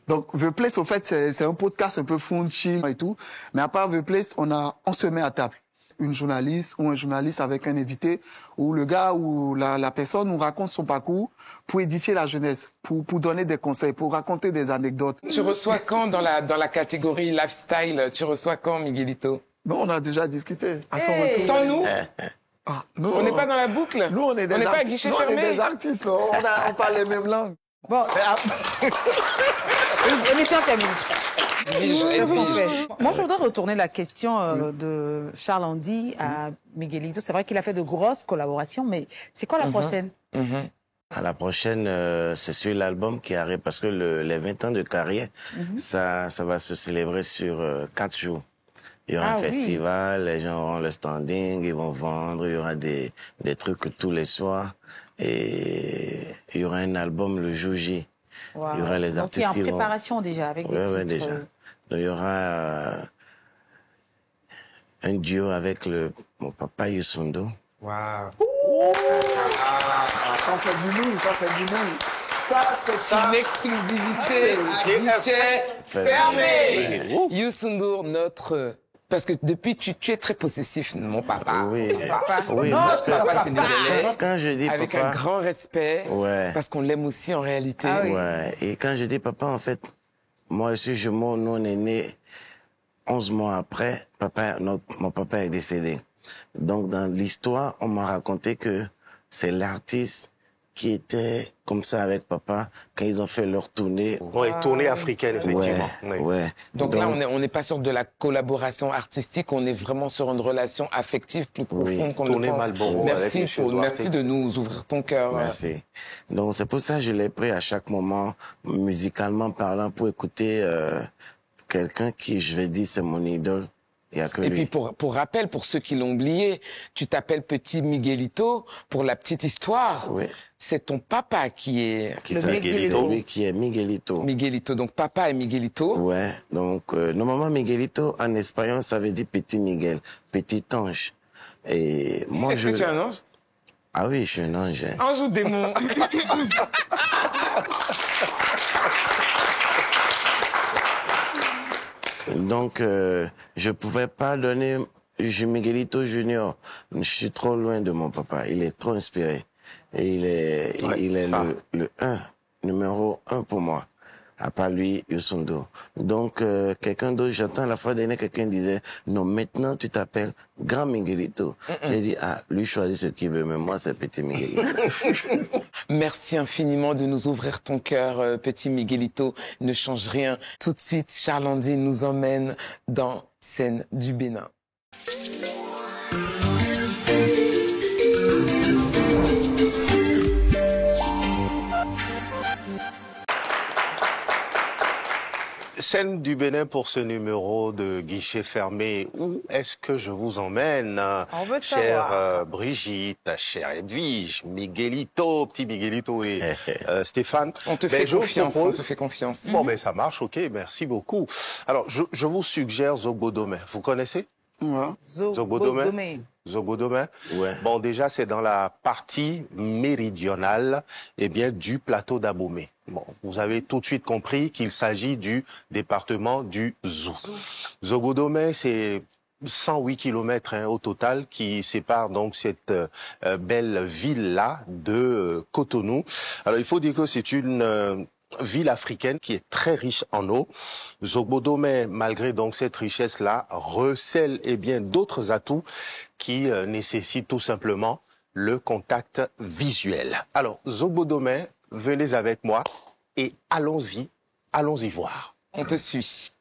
[SPEAKER 2] Donc, The Place, au fait, c'est un podcast un peu fun, chill et tout. Mais à part The Place, on se met à table. Une journaliste ou un journaliste avec un invité, où le gars ou la personne nous raconte son parcours pour édifier la jeunesse, pour donner des conseils, pour raconter des anecdotes.
[SPEAKER 1] Tu reçois quand dans la catégorie lifestyle, tu reçois quand, Miguelito?
[SPEAKER 2] Non, on a déjà discuté. À son retour.
[SPEAKER 1] Sans nous?
[SPEAKER 2] Ah, nous,
[SPEAKER 1] on n'est pas dans la boucle.
[SPEAKER 2] Nous, on est
[SPEAKER 1] pas à guichet fermé.
[SPEAKER 2] On est des artistes, non, on parle les mêmes langues.
[SPEAKER 4] Bon. Émission terminée. Moi, je voudrais retourner la question de Charles Andy à Miguelito. C'est vrai qu'il a fait de grosses collaborations, mais c'est quoi la prochaine?
[SPEAKER 3] À la prochaine, c'est sur l'album qui arrive parce que les 20 ans de carrière, ça va se célébrer sur 4 jours. Il y aura un festival, les gens auront le standing, ils vont vendre, il y aura des trucs tous les soirs. Et il y aura un album le jour J.
[SPEAKER 4] Wow.
[SPEAKER 3] Il y aura les artistes
[SPEAKER 4] qui vont... en préparation déjà, avec des titres.
[SPEAKER 3] Oui, déjà. Donc, il y aura un duo avec mon papa Youssoundo.
[SPEAKER 1] Waouh.
[SPEAKER 2] Ça, c'est du lourd, ça, c'est du lourd.
[SPEAKER 1] Ça, c'est une exclusivité. Guichet fermé. Youssoundo, notre... Parce que depuis, tu es très possessif, mon papa.
[SPEAKER 3] Oui.
[SPEAKER 1] Papa.
[SPEAKER 3] Oui,
[SPEAKER 1] Notre papa sénégalais.
[SPEAKER 3] Quand je dis
[SPEAKER 1] avec
[SPEAKER 3] papa,
[SPEAKER 1] un grand respect.
[SPEAKER 3] Ouais.
[SPEAKER 1] Parce qu'on l'aime aussi en réalité.
[SPEAKER 4] Ah oui.
[SPEAKER 3] Ouais. Et quand je dis papa, en fait, moi aussi, nous, on est nés 11 mois après, mon papa est décédé. Donc, dans l'histoire, on m'a raconté que c'est l'artiste qui était comme ça avec papa quand ils ont fait leur tournée.
[SPEAKER 5] Oui, tournée africaine, effectivement.
[SPEAKER 3] Ouais.
[SPEAKER 1] Donc là, on n'est pas sur de la collaboration artistique, on est vraiment sur une relation affective plus profonde qu'on le pense.
[SPEAKER 5] Malboro,
[SPEAKER 1] merci de nous ouvrir ton cœur.
[SPEAKER 3] Merci. Donc c'est pour ça que je l'ai pris à chaque moment, musicalement parlant, pour écouter quelqu'un qui, je vais dire, c'est mon idole. Il n'y a que
[SPEAKER 1] Et
[SPEAKER 3] lui.
[SPEAKER 1] puis pour rappel, pour ceux qui l'ont oublié, tu t'appelles Petit Miguelito. Pour la petite histoire,
[SPEAKER 3] Oui.
[SPEAKER 1] c'est ton papa qui est
[SPEAKER 3] Lui qui est Miguelito.
[SPEAKER 1] Miguelito. Donc papa est Miguelito.
[SPEAKER 3] Ouais, donc normalement Miguelito en espagnol ça veut dire petit Miguel, petit ange. Et moi
[SPEAKER 1] Est-ce que tu es un ange?
[SPEAKER 3] Ah oui, je suis un ange. Hein.
[SPEAKER 1] Ange ou démon?
[SPEAKER 3] Donc je pouvais pas donner Miguelito Junior. Je suis trop loin de mon papa, il est trop inspiré. Et il est le numéro 1 pour moi. À part lui, Youssou N'Dour. Donc, quelqu'un d'autre, j'entends la fois dernière, quelqu'un disait, non, maintenant tu t'appelles Grand Miguelito. J'ai dit, ah, lui choisit ce qu'il veut, mais moi, c'est Petit Miguelito.
[SPEAKER 1] Merci infiniment de nous ouvrir ton cœur, Petit Miguelito. Ne change rien. Tout de suite, Charles Andy nous emmène dans Scène du Bénin.
[SPEAKER 5] Scène du Bénin pour ce numéro de guichet fermé. Où est-ce que je vous emmène?
[SPEAKER 4] On veut
[SPEAKER 5] chère
[SPEAKER 4] savoir.
[SPEAKER 5] Brigitte, chère Edwige, Miguelito, petit Miguelito et Stéphane.
[SPEAKER 1] On te fait
[SPEAKER 5] je vous
[SPEAKER 1] confiance,
[SPEAKER 5] propose-
[SPEAKER 1] on te fait confiance.
[SPEAKER 5] Bon, ben ça marche, ok, merci beaucoup. Alors, je vous suggère Zogbodome. Vous connaissez
[SPEAKER 2] Ouais.
[SPEAKER 5] Zogbodome. Zogbodome.
[SPEAKER 3] Ouais.
[SPEAKER 5] Bon, déjà, c'est dans la partie méridionale, eh bien, du plateau d'Abomey. Bon, vous avez tout de suite compris qu'il s'agit du département du Zou. Zogbodome, c'est 108 kilomètres au total qui séparent donc cette belle ville-là de Cotonou. Alors, il faut dire que c'est une ville africaine qui est très riche en eau. Zogbodome, malgré donc cette richesse-là, recèle eh bien d'autres atouts qui nécessitent tout simplement le contact visuel. Alors, Zogbodome, venez avec moi et allons-y voir.
[SPEAKER 1] On te suit.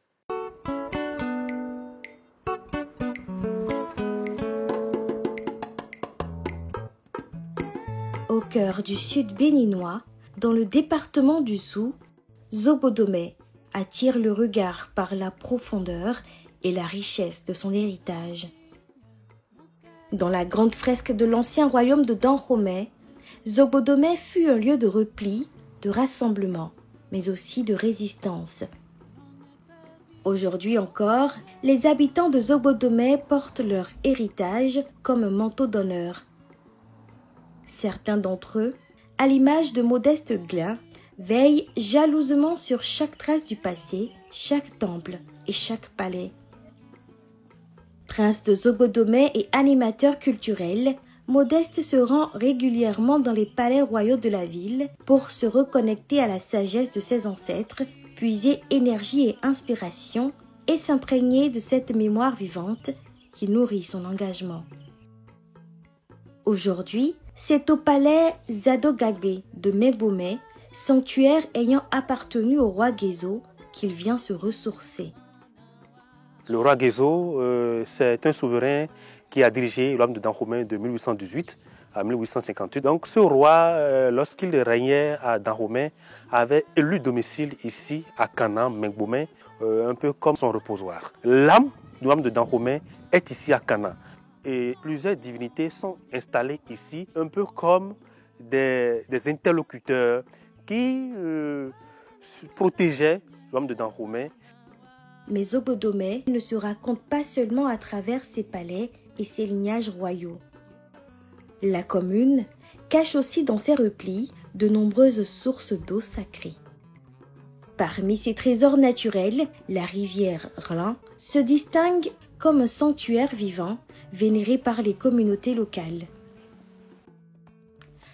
[SPEAKER 9] Au cœur du sud béninois, dans le département du Zou, Zogbodome attire le regard par la profondeur et la richesse de son héritage. Dans la grande fresque de l'ancien royaume de Dahomey, Zogbodome fut un lieu de repli, de rassemblement, mais aussi de résistance. Aujourd'hui encore, les habitants de Zogbodome portent leur héritage comme un manteau d'honneur. Certains d'entre eux, à l'image de Modeste Glin, veillent jalousement sur chaque trace du passé, chaque temple et chaque palais. Prince de Zogbodome et animateur culturel, Modeste se rend régulièrement dans les palais royaux de la ville pour se reconnecter à la sagesse de ses ancêtres, puiser énergie et inspiration et s'imprégner de cette mémoire vivante qui nourrit son engagement. Aujourd'hui, c'est au palais Zadogagbe de Megbomey, sanctuaire ayant appartenu au roi Gezo, qu'il vient se ressourcer.
[SPEAKER 10] Le roi Gezo, c'est un souverain qui a dirigé le royaume de Dahomey de 1818 à 1858. Donc ce roi, lorsqu'il régnait à Dahomey, avait élu domicile ici à Kana, Megbomey, un peu comme son reposoir. L'âme du royaume de Dahomey est ici à Kana. Et plusieurs divinités sont installées ici, un peu comme des interlocuteurs qui protégeaient le royaume de Dahomey.
[SPEAKER 9] Mais Zogbodome ne se raconte pas seulement à travers ses palais et ses lignages royaux. La commune cache aussi dans ses replis de nombreuses sources d'eau sacrée. Parmi ses trésors naturels, la rivière Rlin se distingue comme un sanctuaire vivant vénéré par les communautés locales.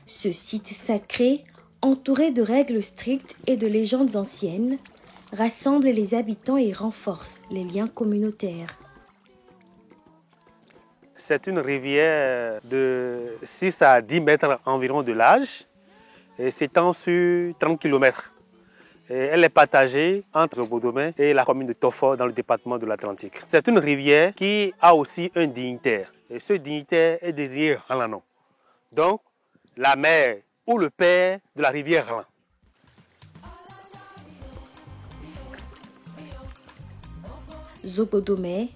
[SPEAKER 9] Ce site sacré, entouré de règles strictes et de légendes anciennes, rassemble les habitants et renforce les liens communautaires.
[SPEAKER 10] C'est une rivière de 6 à 10 mètres environ de large et s'étend sur 30 km. Et elle est partagée entre Zogbodome et la commune de Tofo dans le département de l'Atlantique. C'est une rivière qui a aussi un dignitaire. Et ce dignitaire est désigné Rlano. Donc, la mère ou le père de la rivière Rlin.
[SPEAKER 9] Zogbodome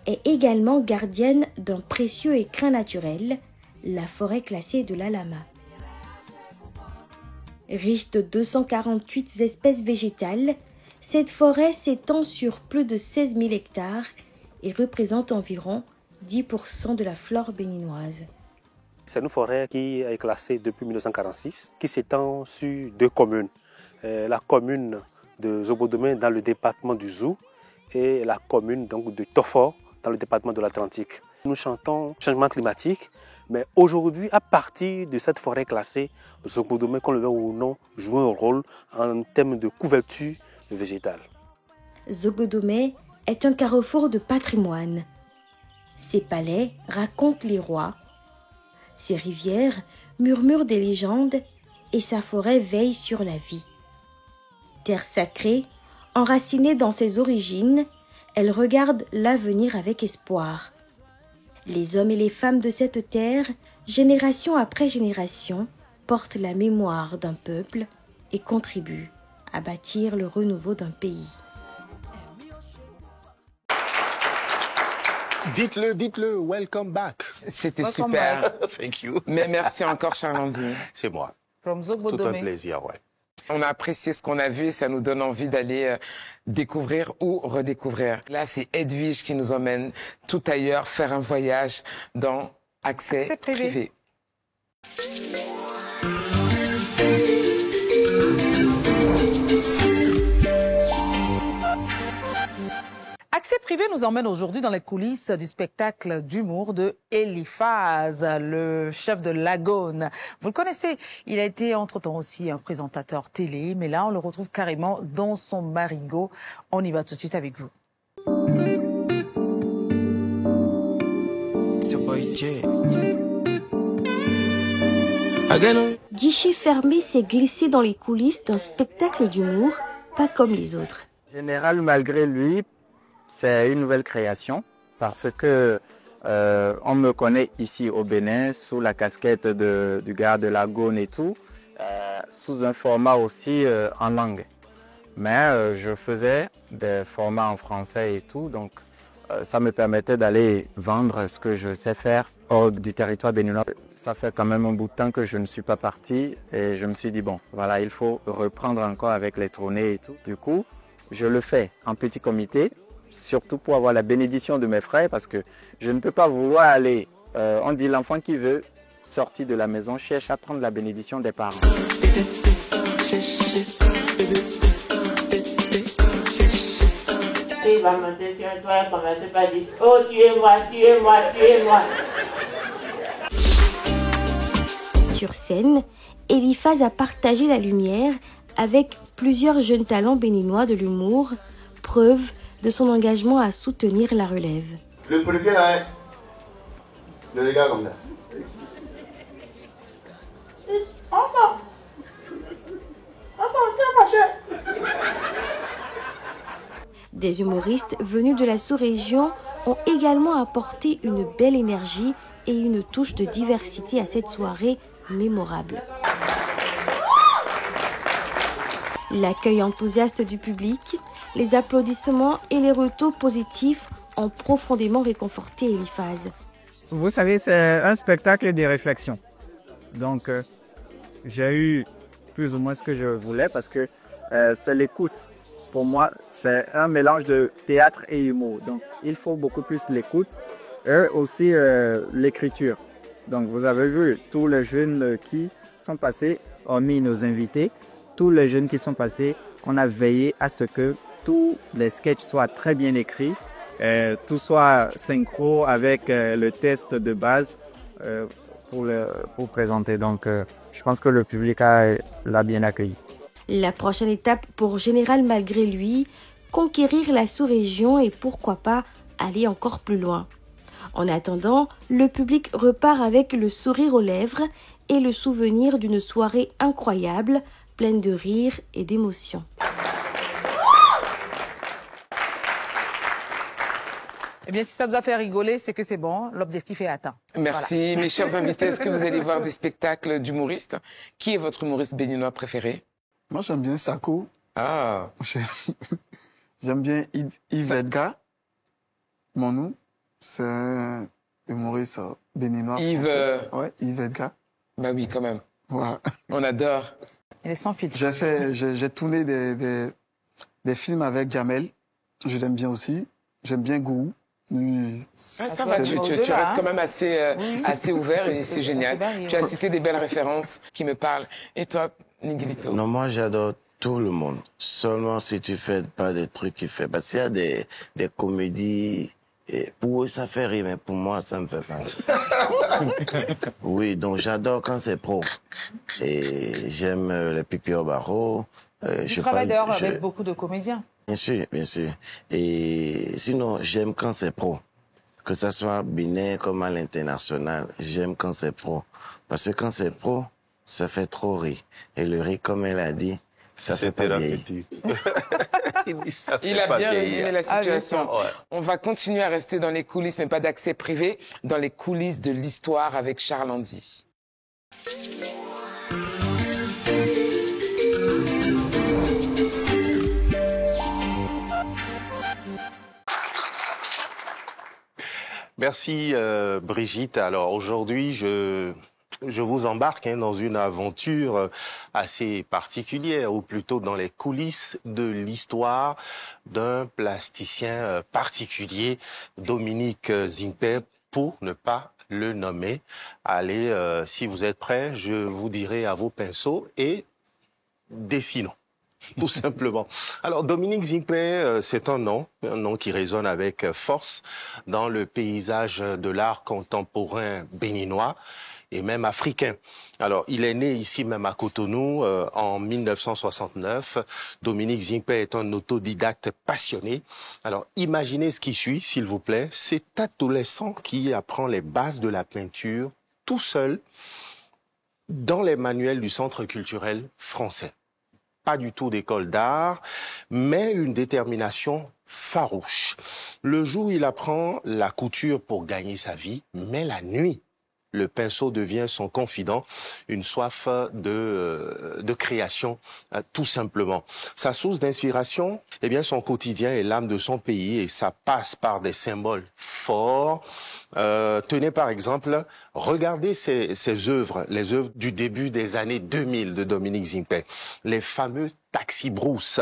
[SPEAKER 9] est également gardienne d'un précieux écrin naturel, la forêt classée de l'Alama. Riche de 248 espèces végétales, cette forêt s'étend sur plus de 16 000 hectares et représente environ 10% de la flore béninoise.
[SPEAKER 10] C'est une forêt qui est classée depuis 1946, qui s'étend sur 2 communes. La commune de Zobodomé dans le département du Zou et la commune donc, de Tofor dans le département de l'Atlantique. Nous chantons changement climatique, mais aujourd'hui, à partir de cette forêt classée, Zobodomé, qu'on le veuille ou non, joue un rôle en termes de couverture végétale.
[SPEAKER 9] Zobodomé est un carrefour de patrimoine. Ses palais racontent les rois, ses rivières murmurent des légendes et sa forêt veille sur la vie. Terre sacrée, enracinée dans ses origines, elle regarde l'avenir avec espoir. Les hommes et les femmes de cette terre, génération après génération, portent la mémoire d'un peuple et contribuent à bâtir le renouveau d'un pays.
[SPEAKER 5] Dites-le, welcome back.
[SPEAKER 1] C'était
[SPEAKER 4] Welcome
[SPEAKER 1] super.
[SPEAKER 5] Thank you.
[SPEAKER 1] Mais merci encore, Charlandine.
[SPEAKER 5] C'est moi.
[SPEAKER 4] From
[SPEAKER 5] Tout un
[SPEAKER 4] Zobodomé.
[SPEAKER 5] plaisir, ouais.
[SPEAKER 1] On a apprécié ce qu'on a vu et ça nous donne envie d'aller découvrir ou redécouvrir. Là, c'est Edwige qui nous emmène tout ailleurs faire un voyage dans accès privé.
[SPEAKER 4] Accès privé nous emmène aujourd'hui dans les coulisses du spectacle d'humour de Eliphaz, le chef de Lagone. Vous le connaissez, il a été entre-temps aussi un présentateur télé, mais là on le retrouve carrément dans son marigot. On y va tout de suite avec vous.
[SPEAKER 9] Guichet fermé s'est glissé dans les coulisses d'un spectacle d'humour, pas comme les autres.
[SPEAKER 11] Général, malgré lui, c'est une nouvelle création parce que on me connaît ici au Bénin sous la casquette du gars de Lagone et tout, sous un format aussi en langue. Mais je faisais des formats en français et tout, donc ça me permettait d'aller vendre ce que je sais faire hors du territoire béninois. Ça fait quand même un bout de temps que je ne suis pas parti et je me suis dit, bon, voilà, il faut reprendre encore avec les tournées et tout. Du coup, je le fais en petit comité, surtout pour avoir la bénédiction de mes frères, parce que je ne peux pas vouloir aller. On dit l'enfant qui veut sortir de la maison cherche à prendre la bénédiction des parents.
[SPEAKER 12] Il va monter sur un toit et commencer par dire « Oh, tuez-moi, tuez-moi, tuez-moi »
[SPEAKER 9] Sur scène, Eliphaz a partagé la lumière avec plusieurs jeunes talents béninois de l'humour, preuve de son engagement à soutenir la relève.
[SPEAKER 13] Le premier là, le gars comme ça.
[SPEAKER 9] Des humoristes venus de la sous-région ont également apporté une belle énergie et une touche de diversité à cette soirée mémorable. L'accueil enthousiaste du public, les applaudissements et les retours positifs ont profondément réconforté Eliphaz.
[SPEAKER 11] Vous savez, c'est un spectacle de réflexion. Donc, j'ai eu plus ou moins ce que je voulais parce que c'est l'écoute. Pour moi, c'est un mélange de théâtre et humour. Donc, il faut beaucoup plus l'écoute et aussi l'écriture. Donc, vous avez vu tous les jeunes qui sont passés, hormis nos invités, tous les jeunes qui sont passés, on a veillé à ce que tous les sketchs soient très bien écrits, tout soit synchro avec le test de base pour présenter. Donc, je pense que le public l'a bien accueilli.
[SPEAKER 9] La prochaine étape pour Général malgré lui, conquérir la sous-région et pourquoi pas aller encore plus loin. En attendant, le public repart avec le sourire aux lèvres et le souvenir d'une soirée incroyable, pleine de rires et d'émotions.
[SPEAKER 4] Eh bien, si ça vous a fait rigoler, c'est que c'est bon, l'objectif est atteint.
[SPEAKER 1] Merci.
[SPEAKER 4] Voilà.
[SPEAKER 1] Mes chers invités, est-ce que vous allez voir des spectacles d'humoristes? Qui est votre humoriste béninois préféré?
[SPEAKER 2] Moi, j'aime bien Sako.
[SPEAKER 1] Ah.
[SPEAKER 2] J'aime bien Yves Edgar, mon nom. C'est un humoriste béninois.
[SPEAKER 1] Yves...
[SPEAKER 2] Ouais, Yves Edgar.
[SPEAKER 1] Bah oui, quand même.
[SPEAKER 2] Voilà.
[SPEAKER 1] On adore.
[SPEAKER 4] Il est sans filtre.
[SPEAKER 2] J'ai tourné des films avec Jamel. Je l'aime bien aussi. J'aime bien Gou.
[SPEAKER 1] Ça va, tu restes quand même assez ouvert et c'est génial. Tu as cité des belles références qui me parlent. Et toi, Nigilito?
[SPEAKER 3] Non, moi j'adore tout le monde. Seulement si tu fais pas des trucs qui fait. Parce qu'il y a des comédies, et pour eux ça fait rire, mais pour moi ça me fait pas. Oui, donc j'adore quand c'est pro. Et j'aime les Pipi au barreau.
[SPEAKER 4] Tu travailles d'ailleurs avec beaucoup de comédiens.
[SPEAKER 3] Bien sûr, bien sûr. Et sinon, j'aime quand c'est pro. Que ça soit bénin comme à l'international, j'aime quand c'est pro. Parce que quand c'est pro, ça fait trop rire. Et le rire, comme elle a dit, ça fait pas vieillir.
[SPEAKER 1] Il a bien résumé la situation. On va continuer à rester dans les coulisses, mais pas d'accès privé, dans les coulisses de l'histoire avec Charles Andy.
[SPEAKER 5] Merci Brigitte. Alors aujourd'hui, je vous embarque dans une aventure assez particulière, ou plutôt dans les coulisses de l'histoire d'un plasticien particulier, Dominique Zimpe, pour ne pas le nommer. Allez, si vous êtes prêts, je vous dirai à vos pinceaux et dessinons. Tout simplement. Alors, Dominique Zimpe, c'est un nom qui résonne avec force dans le paysage de l'art contemporain béninois et même africain. Alors, il est né ici même à Cotonou en 1969. Dominique Zimpe est un autodidacte passionné. Alors, imaginez ce qui suit, s'il vous plaît. Cet adolescent qui apprend les bases de la peinture tout seul dans les manuels du Centre culturel français. Pas du tout d'école d'art, mais une détermination farouche. Le jour, il apprend la couture pour gagner sa vie, mais la nuit, le pinceau devient son confident, une soif de création, tout simplement. Sa source d'inspiration, eh bien, son quotidien est l'âme de son pays et ça passe par des symboles forts. Tenez par exemple, regardez ces œuvres, les œuvres du début des années 2000 de Dominique Zimpe, les fameux taxi brousse.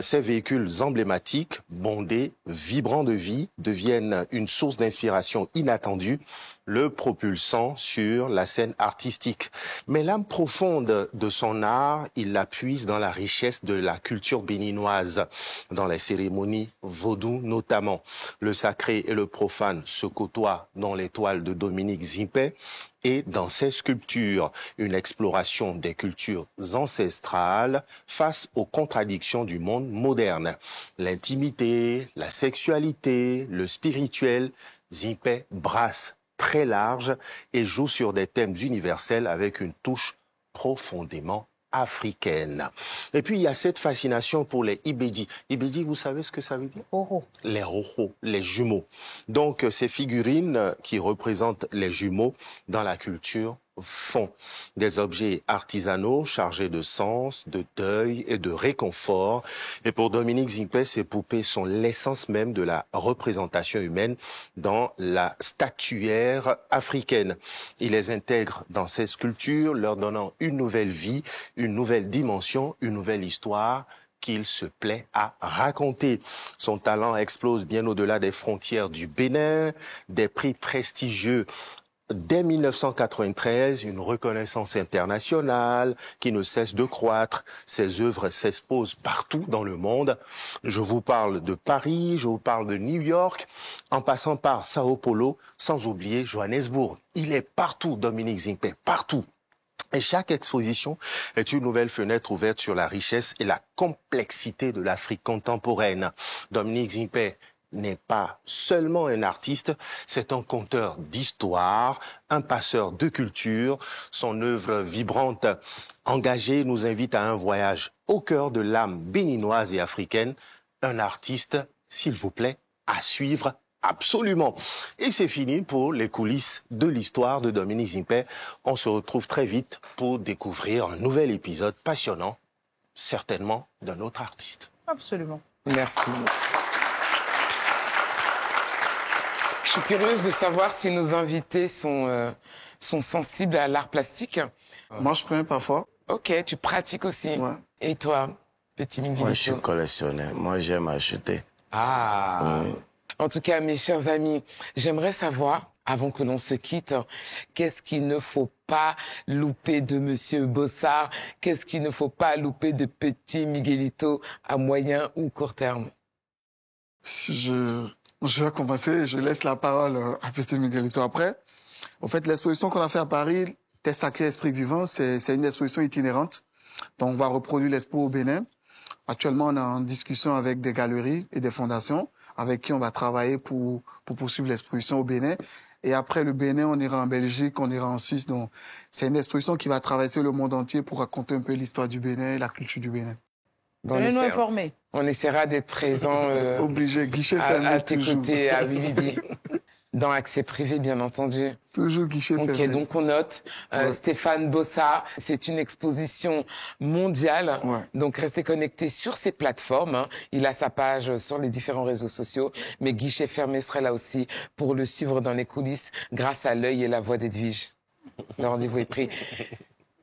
[SPEAKER 5] Ces véhicules emblématiques, bondés, vibrants de vie, deviennent une source d'inspiration inattendue, le propulsant sur la scène artistique. Mais l'âme profonde de son art, il la puise dans la richesse de la culture béninoise, dans les cérémonies vaudou notamment. Le sacré et le profane se côtoient dans les toiles de Dominique Zimpe et dans ses sculptures, une exploration des cultures ancestrales face aux contradictions du monde moderne. L'intimité, la sexualité, le spirituel, Zimpe brasse très large et joue sur des thèmes universels avec une touche profondément africaine. Et puis, il y a cette fascination pour les Ibedi. Ibedi, vous savez ce que ça veut dire? Les rohos, les jumeaux. Donc, ces figurines qui représentent les jumeaux dans la culture font des objets artisanaux chargés de sens, de deuil et de réconfort. Et pour Dominique Zimpe, ces poupées sont l'essence même de la représentation humaine dans la statuaire africaine. Il les intègre dans ses sculptures, leur donnant une nouvelle vie, une nouvelle dimension, une nouvelle histoire qu'il se plaît à raconter. Son talent explose bien au-delà des frontières du Bénin, des prix prestigieux. Dès 1993, une reconnaissance internationale qui ne cesse de croître. Ses œuvres s'exposent partout dans le monde. Je vous parle de Paris, je vous parle de New York, en passant par Sao Paulo, sans oublier Johannesburg. Il est partout, Dominique Zimpe, partout. Et chaque exposition est une nouvelle fenêtre ouverte sur la richesse et la complexité de l'Afrique contemporaine. Dominique Zimpe n'est pas seulement un artiste, c'est un conteur d'histoire, un passeur de culture. Son œuvre vibrante, engagée, nous invite à un voyage au cœur de l'âme béninoise et africaine. Un artiste, s'il vous plaît, à suivre absolument. Et c'est fini pour les coulisses de l'histoire de Dominique Zimpe. On se retrouve très vite pour découvrir un nouvel épisode passionnant, certainement d'un autre artiste.
[SPEAKER 4] Absolument.
[SPEAKER 1] Merci. suis curieuse de savoir si nos invités sont sensibles à l'art plastique.
[SPEAKER 2] Moi, je prends parfois.
[SPEAKER 1] Ok, tu pratiques aussi.
[SPEAKER 2] Ouais.
[SPEAKER 1] Et toi, petit Miguelito?
[SPEAKER 3] Moi, je suis collectionneur. Moi, j'aime acheter.
[SPEAKER 1] Ah. En tout cas, mes chers amis, j'aimerais savoir, avant que l'on se quitte, qu'est-ce qu'il ne faut pas louper de Monsieur Bossart? Qu'est-ce qu'il ne faut pas louper de petit Miguelito à moyen ou court terme?
[SPEAKER 2] Je vais commencer, je laisse la parole à petit Miguelito après. En fait, l'exposition qu'on a fait à Paris, Terre sacrée, esprit vivant, c'est une exposition itinérante. Donc, on va reproduire l'expo au Bénin. Actuellement, on est en discussion avec des galeries et des fondations avec qui on va travailler pour poursuivre l'exposition au Bénin. Et après le Bénin, on ira en Belgique, on ira en Suisse. Donc, c'est une exposition qui va traverser le monde entier pour raconter un peu l'histoire du Bénin et la culture du Bénin.
[SPEAKER 4] Tenez-nous informés.
[SPEAKER 1] On essaiera d'être présent
[SPEAKER 2] obligé, guichet fermé
[SPEAKER 1] à tes
[SPEAKER 2] toujours.
[SPEAKER 1] côtés, à Wibibi. Dans accès privé, bien entendu.
[SPEAKER 2] Toujours guichet fermé.
[SPEAKER 1] Ok, donc on note. Stéphane Bossart, c'est une exposition mondiale.
[SPEAKER 2] Ouais.
[SPEAKER 1] Donc restez connectés sur ces plateformes. Hein. Il a sa page sur les différents réseaux sociaux. Mais Guichet fermé serait là aussi pour le suivre dans les coulisses grâce à l'œil et la voix d'Edwige. Le rendez-vous est pris.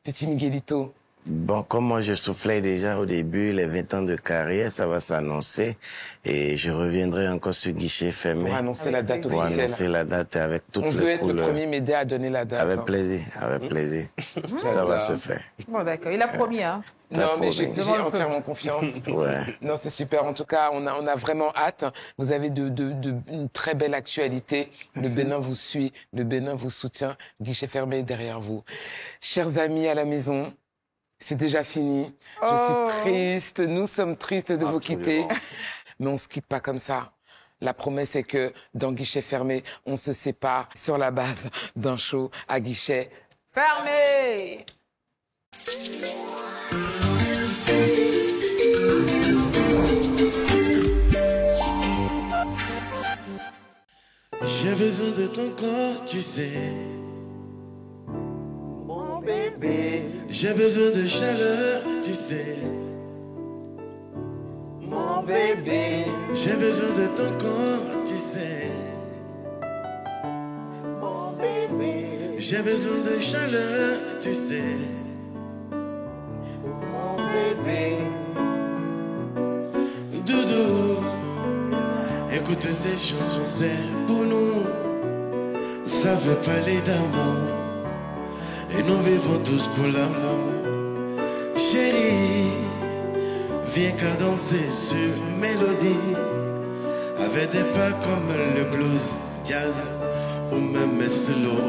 [SPEAKER 1] Petit Miguelito.
[SPEAKER 3] Bon, comme moi je soufflais déjà au début, les 20 ans de carrière, ça va s'annoncer. Et je reviendrai encore sur Guichet fermé.
[SPEAKER 1] Pour annoncer la date
[SPEAKER 3] Pour
[SPEAKER 1] officielle.
[SPEAKER 3] annoncer la date avec toutes les couleurs.
[SPEAKER 1] On veut être le premier média à donner la date.
[SPEAKER 3] Avec plaisir, avec plaisir. Ça va se faire.
[SPEAKER 4] Bon, d'accord. Il a promis, hein.
[SPEAKER 1] Non, mais j'ai entièrement confiance.
[SPEAKER 3] Ouais.
[SPEAKER 1] Non, c'est super. En tout cas, on a vraiment hâte. Vous avez une très belle actualité.
[SPEAKER 2] Merci.
[SPEAKER 1] Le Bénin vous suit, le Bénin vous soutient. Guichet fermé derrière vous. Chers amis à la maison, c'est déjà fini. Je suis triste. Nous sommes tristes de vous quitter. Mais on se quitte pas comme ça. La promesse est que dans Guichet fermé, on se sépare sur la base d'un show à guichet
[SPEAKER 4] fermé.
[SPEAKER 6] J'ai besoin de ton corps, tu sais. Mon bébé. J'ai besoin de chaleur, tu sais. Mon bébé. J'ai besoin de ton corps, tu sais. Mon bébé. J'ai besoin de chaleur, tu sais. Mon bébé. Doudou. Écoute ces chansons, c'est pour nous. Ça veut parler d'amour. Et nous vivons tous pour l'amour. Chérie, viens qu'à danser sur mélodie. Avec des pas comme le blues, jazz ou même slow.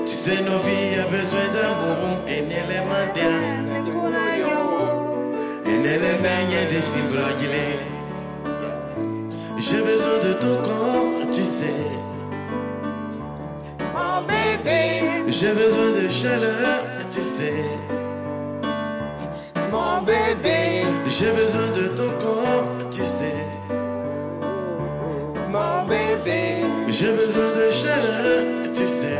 [SPEAKER 6] Tu sais, nos vies ont besoin d'amour. Et n'est les mandiens. Et n'est les manières de s'imbrogler. J'ai besoin de ton corps, tu sais. Mon bébé. J'ai besoin de chaleur, tu sais. Mon bébé. J'ai besoin de ton corps, tu sais. Mon bébé. J'ai besoin de chaleur, tu sais.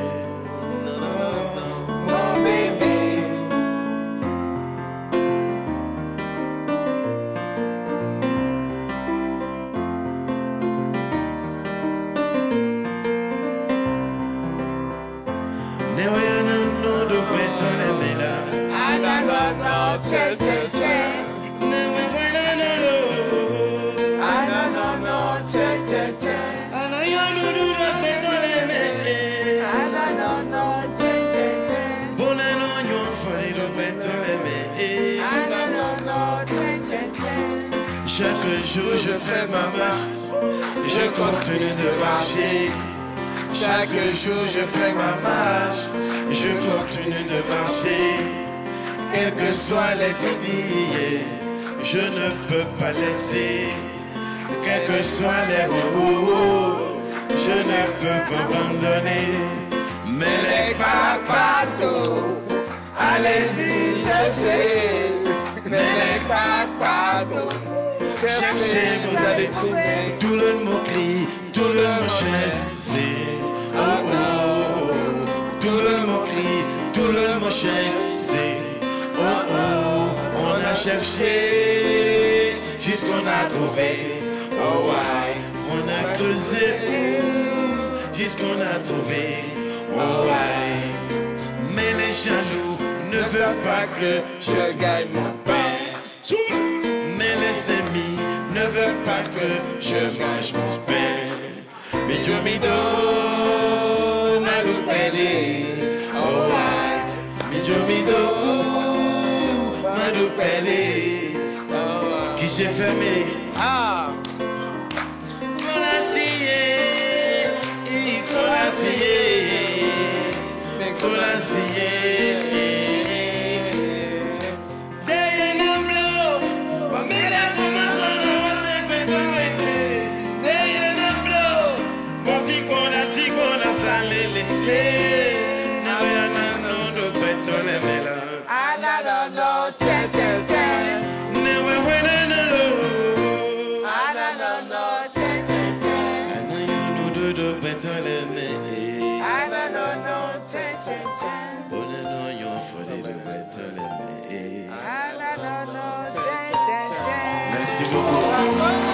[SPEAKER 6] Mon bébé. Chaque jour je fais ma marche, je continue de marcher. Chaque jour je fais ma marche, je continue de marcher. Quels que soient les idées, je ne peux pas laisser. Quels que soient les je ne peux pas abandonner. Mais les papatos, allez-y chercher. Mais les papatos, cherchez, vous allez trouver. Tout le monde crie, tout le monde cherche. C'est oh oh. Tout le monde crie, tout le monde cherche. C'est oh oh. On a cherché jusqu'on a trouvé. Oh ouais, on a creusé. disent qu'on a trouvé. Oh ouais. Mais les jaloux ne veulent pas que je gagne mon pain. Mais les ennemis ne veulent pas que je mange mon pain. Mais Dieu me donne à l'oupéler. Oh ouais. Mais Dieu me donne à l'oupéler. Qui s'est fermé.
[SPEAKER 1] Ah.
[SPEAKER 6] Qu'on a scié. Qu'on a scié. Qu'on a scié. Merci beaucoup.